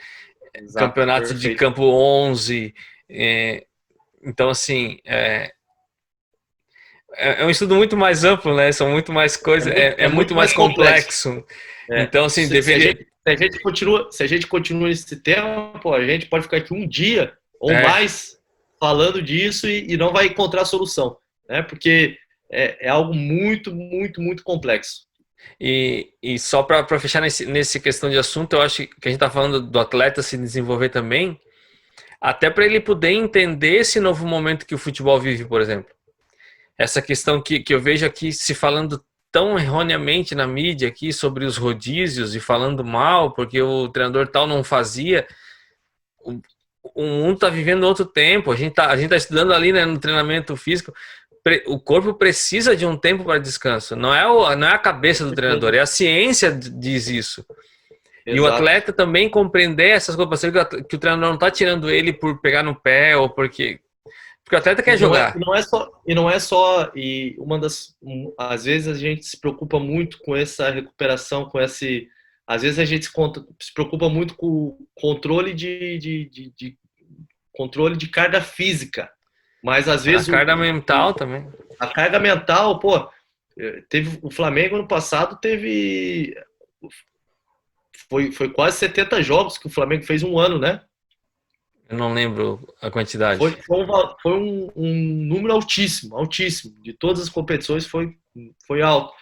campeonato de campo 11, então assim, é um estudo muito mais amplo, né? São muito mais coisas, é muito mais complexo. Então assim, deveria... Se a gente continua nesse tema, pô, a gente pode ficar aqui um dia ou mais falando disso e não vai encontrar solução, né? Porque é algo muito, muito, muito complexo. E só para fechar nesse questão de assunto, eu acho que a gente está falando do atleta se desenvolver também, até para ele poder entender esse novo momento que o futebol vive, por exemplo. Essa questão que eu vejo aqui se falando tão erroneamente na mídia aqui sobre os rodízios e falando mal porque o treinador tal não fazia. O mundo está vivendo outro tempo, a gente tá estudando ali, né, no treinamento físico. O corpo precisa de um tempo para descanso. Não é a cabeça do treinador, é a ciência diz isso. Exato. E o atleta também compreender essas coisas, que o treinador não está tirando ele por pegar no pé ou porque o atleta quer jogar. Às vezes a gente se preocupa muito com essa recuperação, às vezes a gente se preocupa muito com o controle controle de carga física. Mas às vezes a carga mental também. A carga mental, pô, teve o Flamengo no passado teve foi quase 70 jogos que o Flamengo fez um ano, né? Eu não lembro a quantidade. Foi um número altíssimo, altíssimo. De todas as competições foi alto.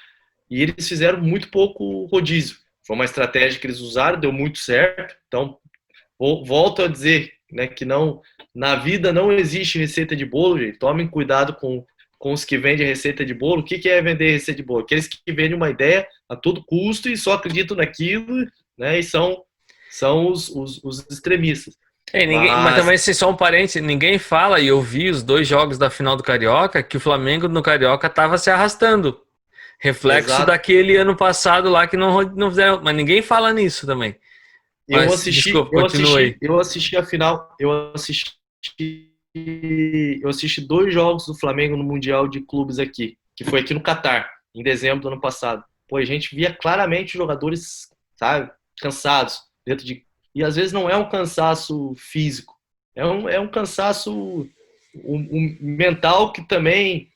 E eles fizeram muito pouco rodízio. Foi uma estratégia que eles usaram, deu muito certo. Então, volto a dizer, né, que não, na vida não existe receita de bolo, gente. Tomem cuidado com os que vendem receita de bolo. O que é vender receita de bolo? Aqueles que vendem uma ideia a todo custo e só acreditam naquilo, né, e são os extremistas. Mas também, se só um parente, ninguém fala, e eu vi os 2 jogos da final do Carioca, que o Flamengo no Carioca tava se arrastando. Reflexo Exato. daquele ano passado lá que não fizeram. Mas ninguém fala nisso também. Mas, desculpa, continue. Eu assisti a final, eu assisti 2 jogos do Flamengo no Mundial de Clubes aqui, que foi aqui no Catar, em dezembro do ano passado. Pô, a gente via claramente jogadores, sabe, cansados dentro de, e às vezes não é um cansaço físico, é um cansaço mental que também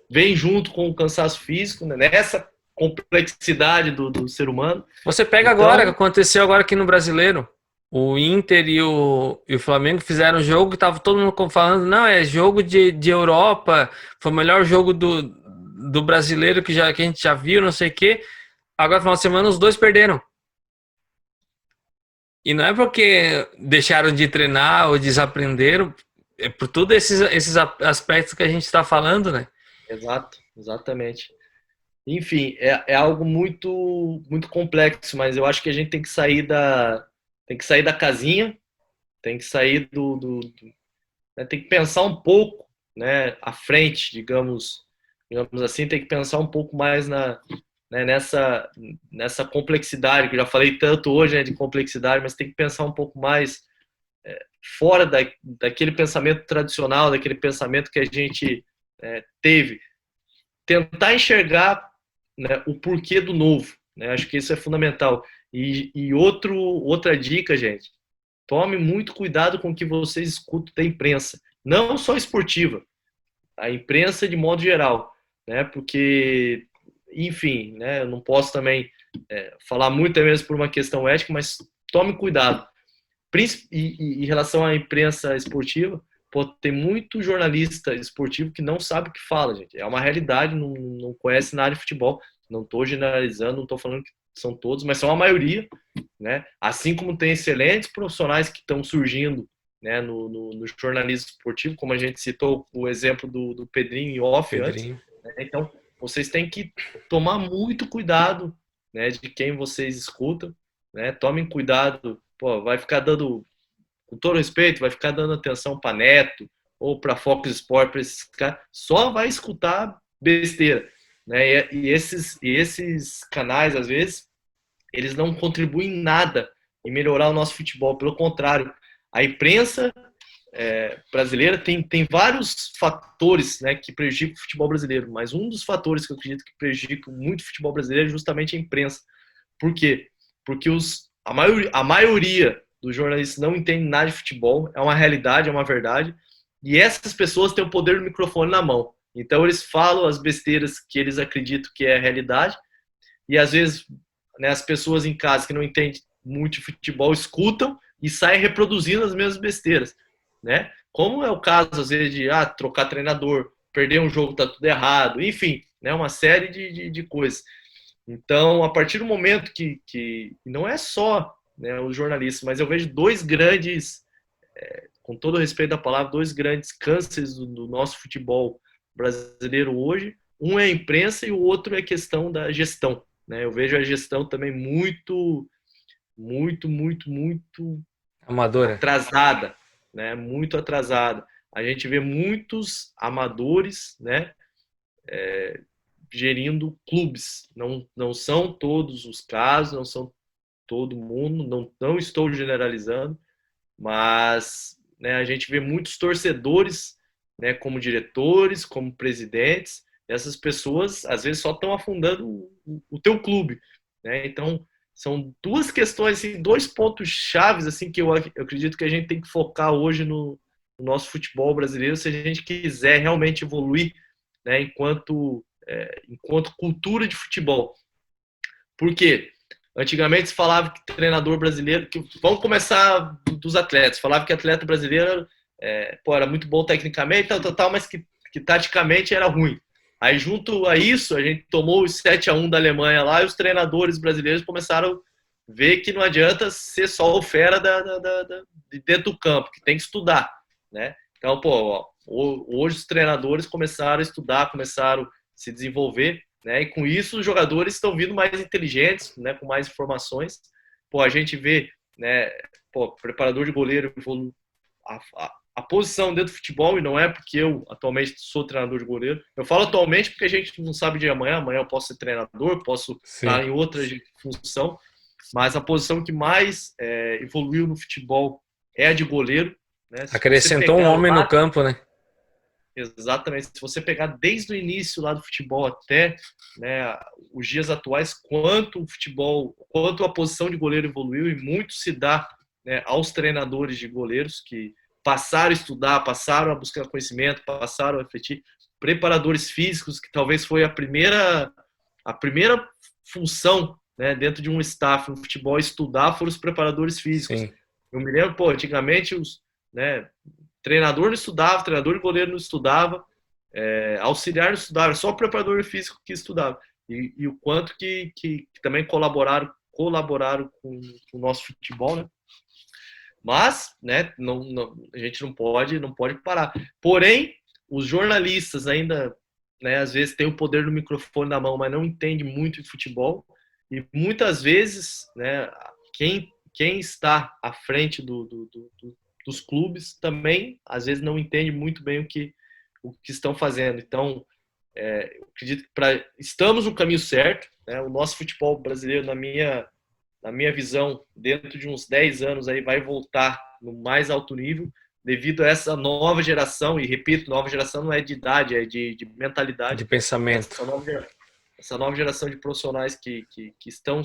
vem junto com o cansaço físico, né? Nessa complexidade do ser humano. Você pega Então, agora, que aconteceu agora aqui no Brasileiro. O Inter e o Flamengo fizeram um jogo que tava todo mundo falando, não, é jogo de Europa, foi o melhor jogo do brasileiro que a gente já viu, não sei o quê. Agora, no final de semana, os dois perderam. E não é porque deixaram de treinar ou desaprenderam, é por todos esses aspectos que a gente está falando, né? exato, exatamente. Enfim, é algo muito muito complexo, mas eu acho que a gente tem que sair da casinha, tem que sair né, tem que pensar um pouco, né, à frente, digamos assim, tem que pensar um pouco mais né, nessa complexidade que eu já falei tanto hoje, né, de complexidade, mas tem que pensar um pouco mais fora daquele pensamento tradicional, daquele pensamento que a gente teve, tentar enxergar, né, o porquê do novo, né? Acho que isso é fundamental. E outra dica, gente, tome muito cuidado com o que vocês escutam da imprensa, não só esportiva, a imprensa de modo geral, né? Porque, enfim, né? Eu não posso também falar muito, mesmo por uma questão ética, mas tome cuidado. E em relação à imprensa esportiva, pô, tem muito jornalista esportivo que não sabe o que fala, gente. É uma realidade, não conhece nada de futebol. Não estou generalizando, não estou falando que são todos, mas são a maioria, né? Assim como tem excelentes profissionais que estão surgindo, né, no jornalismo esportivo, como a gente citou o exemplo do Pedrinho em off antes. Pedrinho. Né? Então, vocês têm que tomar muito cuidado, né, de quem vocês escutam, né? Tomem cuidado, pô, vai ficar dando, com todo respeito, vai ficar dando atenção para Neto ou para Fox Sport, para esses caras, só vai escutar besteira, né? E esses canais, às vezes, eles não contribuem em nada em melhorar o nosso futebol. Pelo contrário, a imprensa brasileira tem vários fatores, né, que prejudicam o futebol brasileiro, mas um dos fatores que eu acredito que prejudica muito o futebol brasileiro é justamente a imprensa. Por quê? Porque a maioria dos jornalistas não entende nada de futebol, é uma realidade, é uma verdade, e essas pessoas têm o poder do microfone na mão. Então eles falam as besteiras que eles acreditam que é a realidade, e às vezes, né, as pessoas em casa que não entendem muito de futebol escutam e saem reproduzindo as mesmas besteiras, né? Como é o caso, às vezes, de trocar treinador, perder um jogo, tá tudo errado, enfim, né, uma série de coisas. Então, a partir do momento que não é só, né, os jornalistas, mas eu vejo dois grandes, com todo o respeito da palavra, dois grandes cânceres do nosso futebol brasileiro hoje. Um é a imprensa e o outro é a questão da gestão, né? Eu vejo a gestão também muito, muito, muito, muito Amadora. atrasada, né? Muito atrasada. A gente vê muitos amadores, né, gerindo clubes. Não são todos os casos, não são todo mundo, não estou generalizando, mas, né, a gente vê muitos torcedores, né, como diretores, como presidentes, essas pessoas às vezes só estão afundando o teu clube, né? Então são duas questões, assim, dois pontos chaves, assim, que eu acredito que a gente tem que focar hoje no nosso futebol brasileiro, se a gente quiser realmente evoluir, né, enquanto cultura de futebol. Por quê? Antigamente se falava que treinador brasileiro, vamos começar dos atletas, falava que atleta brasileiro era muito bom tecnicamente, tal, mas que taticamente era ruim. Aí junto a isso, a gente tomou os 7-1 da Alemanha lá e os treinadores brasileiros começaram a ver que não adianta ser só o fera de dentro do campo, que tem que estudar, né? Então, hoje os treinadores começaram a estudar, começaram a se desenvolver, né? E com isso os jogadores estão vindo mais inteligentes, né? Com mais informações. A gente vê, né? Preparador de goleiro, a posição dentro do futebol, e não é porque eu atualmente sou treinador de goleiro. Eu falo atualmente porque a gente não sabe de amanhã. Amanhã eu posso ser treinador, posso estar em outra função, mas a posição que mais evoluiu no futebol é a de goleiro. Né? Acrescentou um homem no campo, né? Exatamente. Se você pegar desde o início lá do futebol até, né, os dias atuais, quanto o futebol, quanto a posição de goleiro evoluiu, e muito se dá, né, aos treinadores de goleiros que passaram a estudar, passaram a buscar conhecimento, passaram a refletir. Preparadores físicos, que talvez foi a primeira função, né, dentro de um staff no futebol, estudar, foram os preparadores físicos. Sim. Eu me lembro, antigamente né, treinador não estudava, treinador de goleiro não estudava, auxiliar não estudava, só o preparador físico que estudava. E o quanto que também colaboraram com o nosso futebol, né? Mas, né, a gente não pode parar. Porém, os jornalistas ainda, né, às vezes têm o poder do microfone na mão, mas não entendem muito de futebol. E muitas vezes, né, quem está à frente dos clubes também, às vezes, não entende muito bem o que estão fazendo. Então, eu acredito que estamos no caminho certo, né? O nosso futebol brasileiro, na minha visão, dentro de uns 10 anos, aí vai voltar no mais alto nível, devido a essa nova geração, e repito, nova geração não é de idade, é de mentalidade. De pensamento. Essa nova geração de profissionais que estão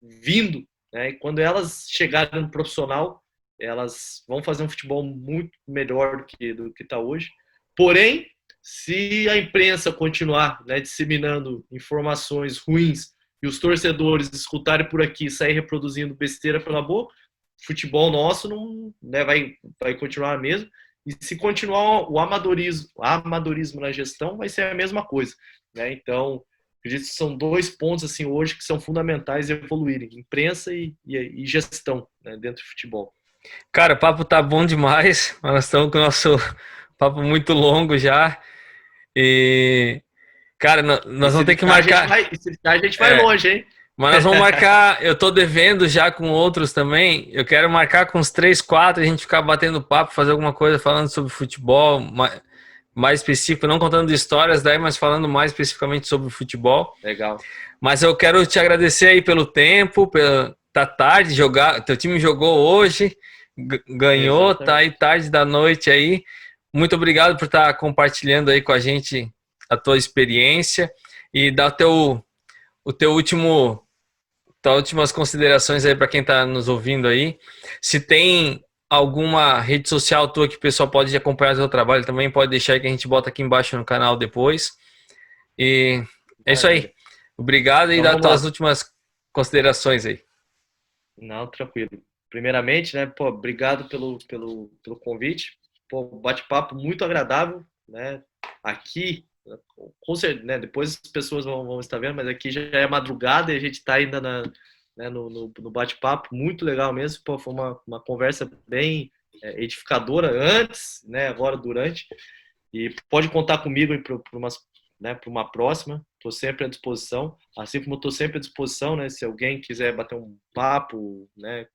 vindo, né? E quando elas chegarem no profissional, elas vão fazer um futebol muito melhor do que está hoje. Porém, se a imprensa continuar, né, disseminando informações ruins e os torcedores escutarem por aqui, sair reproduzindo besteira pela boca, o futebol nosso não, né, vai continuar mesmo. E se continuar o amadorismo na gestão, vai ser a mesma coisa, né? Então, acredito que são 2 pontos assim hoje que são fundamentais evoluírem: imprensa e gestão, né, dentro do futebol. Cara, o papo tá bom demais, mas nós estamos com o nosso papo muito longo já. E, cara, nós vamos ter que marcar. A gente vai longe, hein? Mas nós vamos marcar. Eu tô devendo já com outros também. Eu quero marcar com uns 3, 4, a gente ficar batendo papo, fazer alguma coisa falando sobre futebol, mais específico, não contando histórias daí, mas falando mais especificamente sobre futebol. Legal. Mas eu quero te agradecer aí pelo tempo, tá tarde, teu time jogou hoje, ganhou, exatamente. Tá aí tarde da noite aí. Muito obrigado por estar compartilhando aí com a gente a tua experiência e dar tuas últimas considerações aí para quem está nos ouvindo aí. Se tem alguma rede social tua que o pessoal pode acompanhar o teu trabalho também, pode deixar aí que a gente bota aqui embaixo no canal depois. E é isso aí. Obrigado e dá tuas últimas considerações aí. Não, tranquilo. Primeiramente, né, obrigado pelo convite. Bate-papo muito agradável, né? Aqui, com certeza, né, depois as pessoas vão estar vendo, mas aqui já é madrugada e a gente está ainda no bate-papo, muito legal mesmo. Foi uma conversa bem edificadora antes, né, agora durante. E pode contar comigo para uma próxima. Estou sempre à disposição, assim como estou sempre à disposição, né, se alguém quiser bater um papo, né,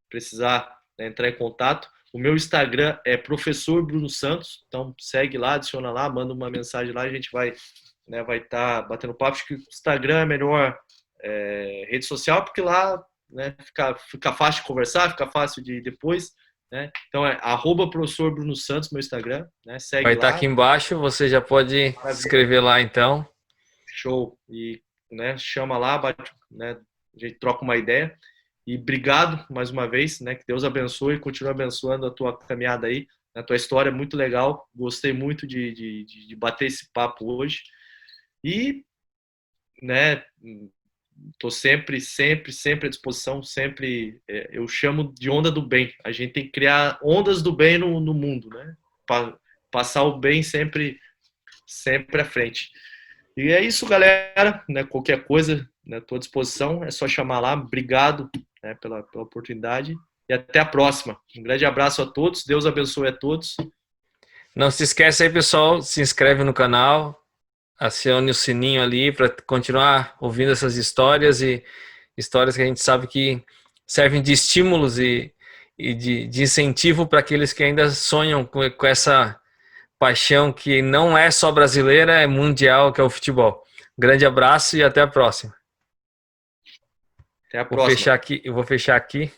precisar, né, entrar em contato. O meu Instagram é Professor Bruno Santos, então segue lá, adiciona lá, manda uma mensagem lá, a gente vai estar batendo papo. Acho que o Instagram é a melhor rede social, porque lá, né, fica fácil de conversar, fica fácil de depois, né? Então é @Professor Bruno Santos, meu Instagram, né? Segue vai lá. Vai estar aqui embaixo, você já pode se inscrever lá então. Show. E, né, chama lá, né, a gente troca uma ideia. E obrigado mais uma vez, né? Que Deus abençoe e continue abençoando a tua caminhada aí. A tua história é muito legal. Gostei muito de bater esse papo hoje. E, né, Estou sempre à disposição, sempre. Eu chamo de onda do bem. A gente tem que criar ondas do bem no mundo, né? Passar o bem sempre à frente. E é isso, galera. Né? Qualquer coisa, estou à disposição. É só chamar lá. Obrigado, né, pela oportunidade. E até a próxima. Um grande abraço a todos. Deus abençoe a todos. Não se esquece aí, pessoal. Se inscreve no canal. Acione o sininho ali para continuar ouvindo essas histórias e histórias que a gente sabe que servem de estímulos e de incentivo para aqueles que ainda sonham com essa paixão que não é só brasileira, é mundial, que é o futebol. Grande abraço e até a próxima. Até a próxima. Eu vou fechar aqui.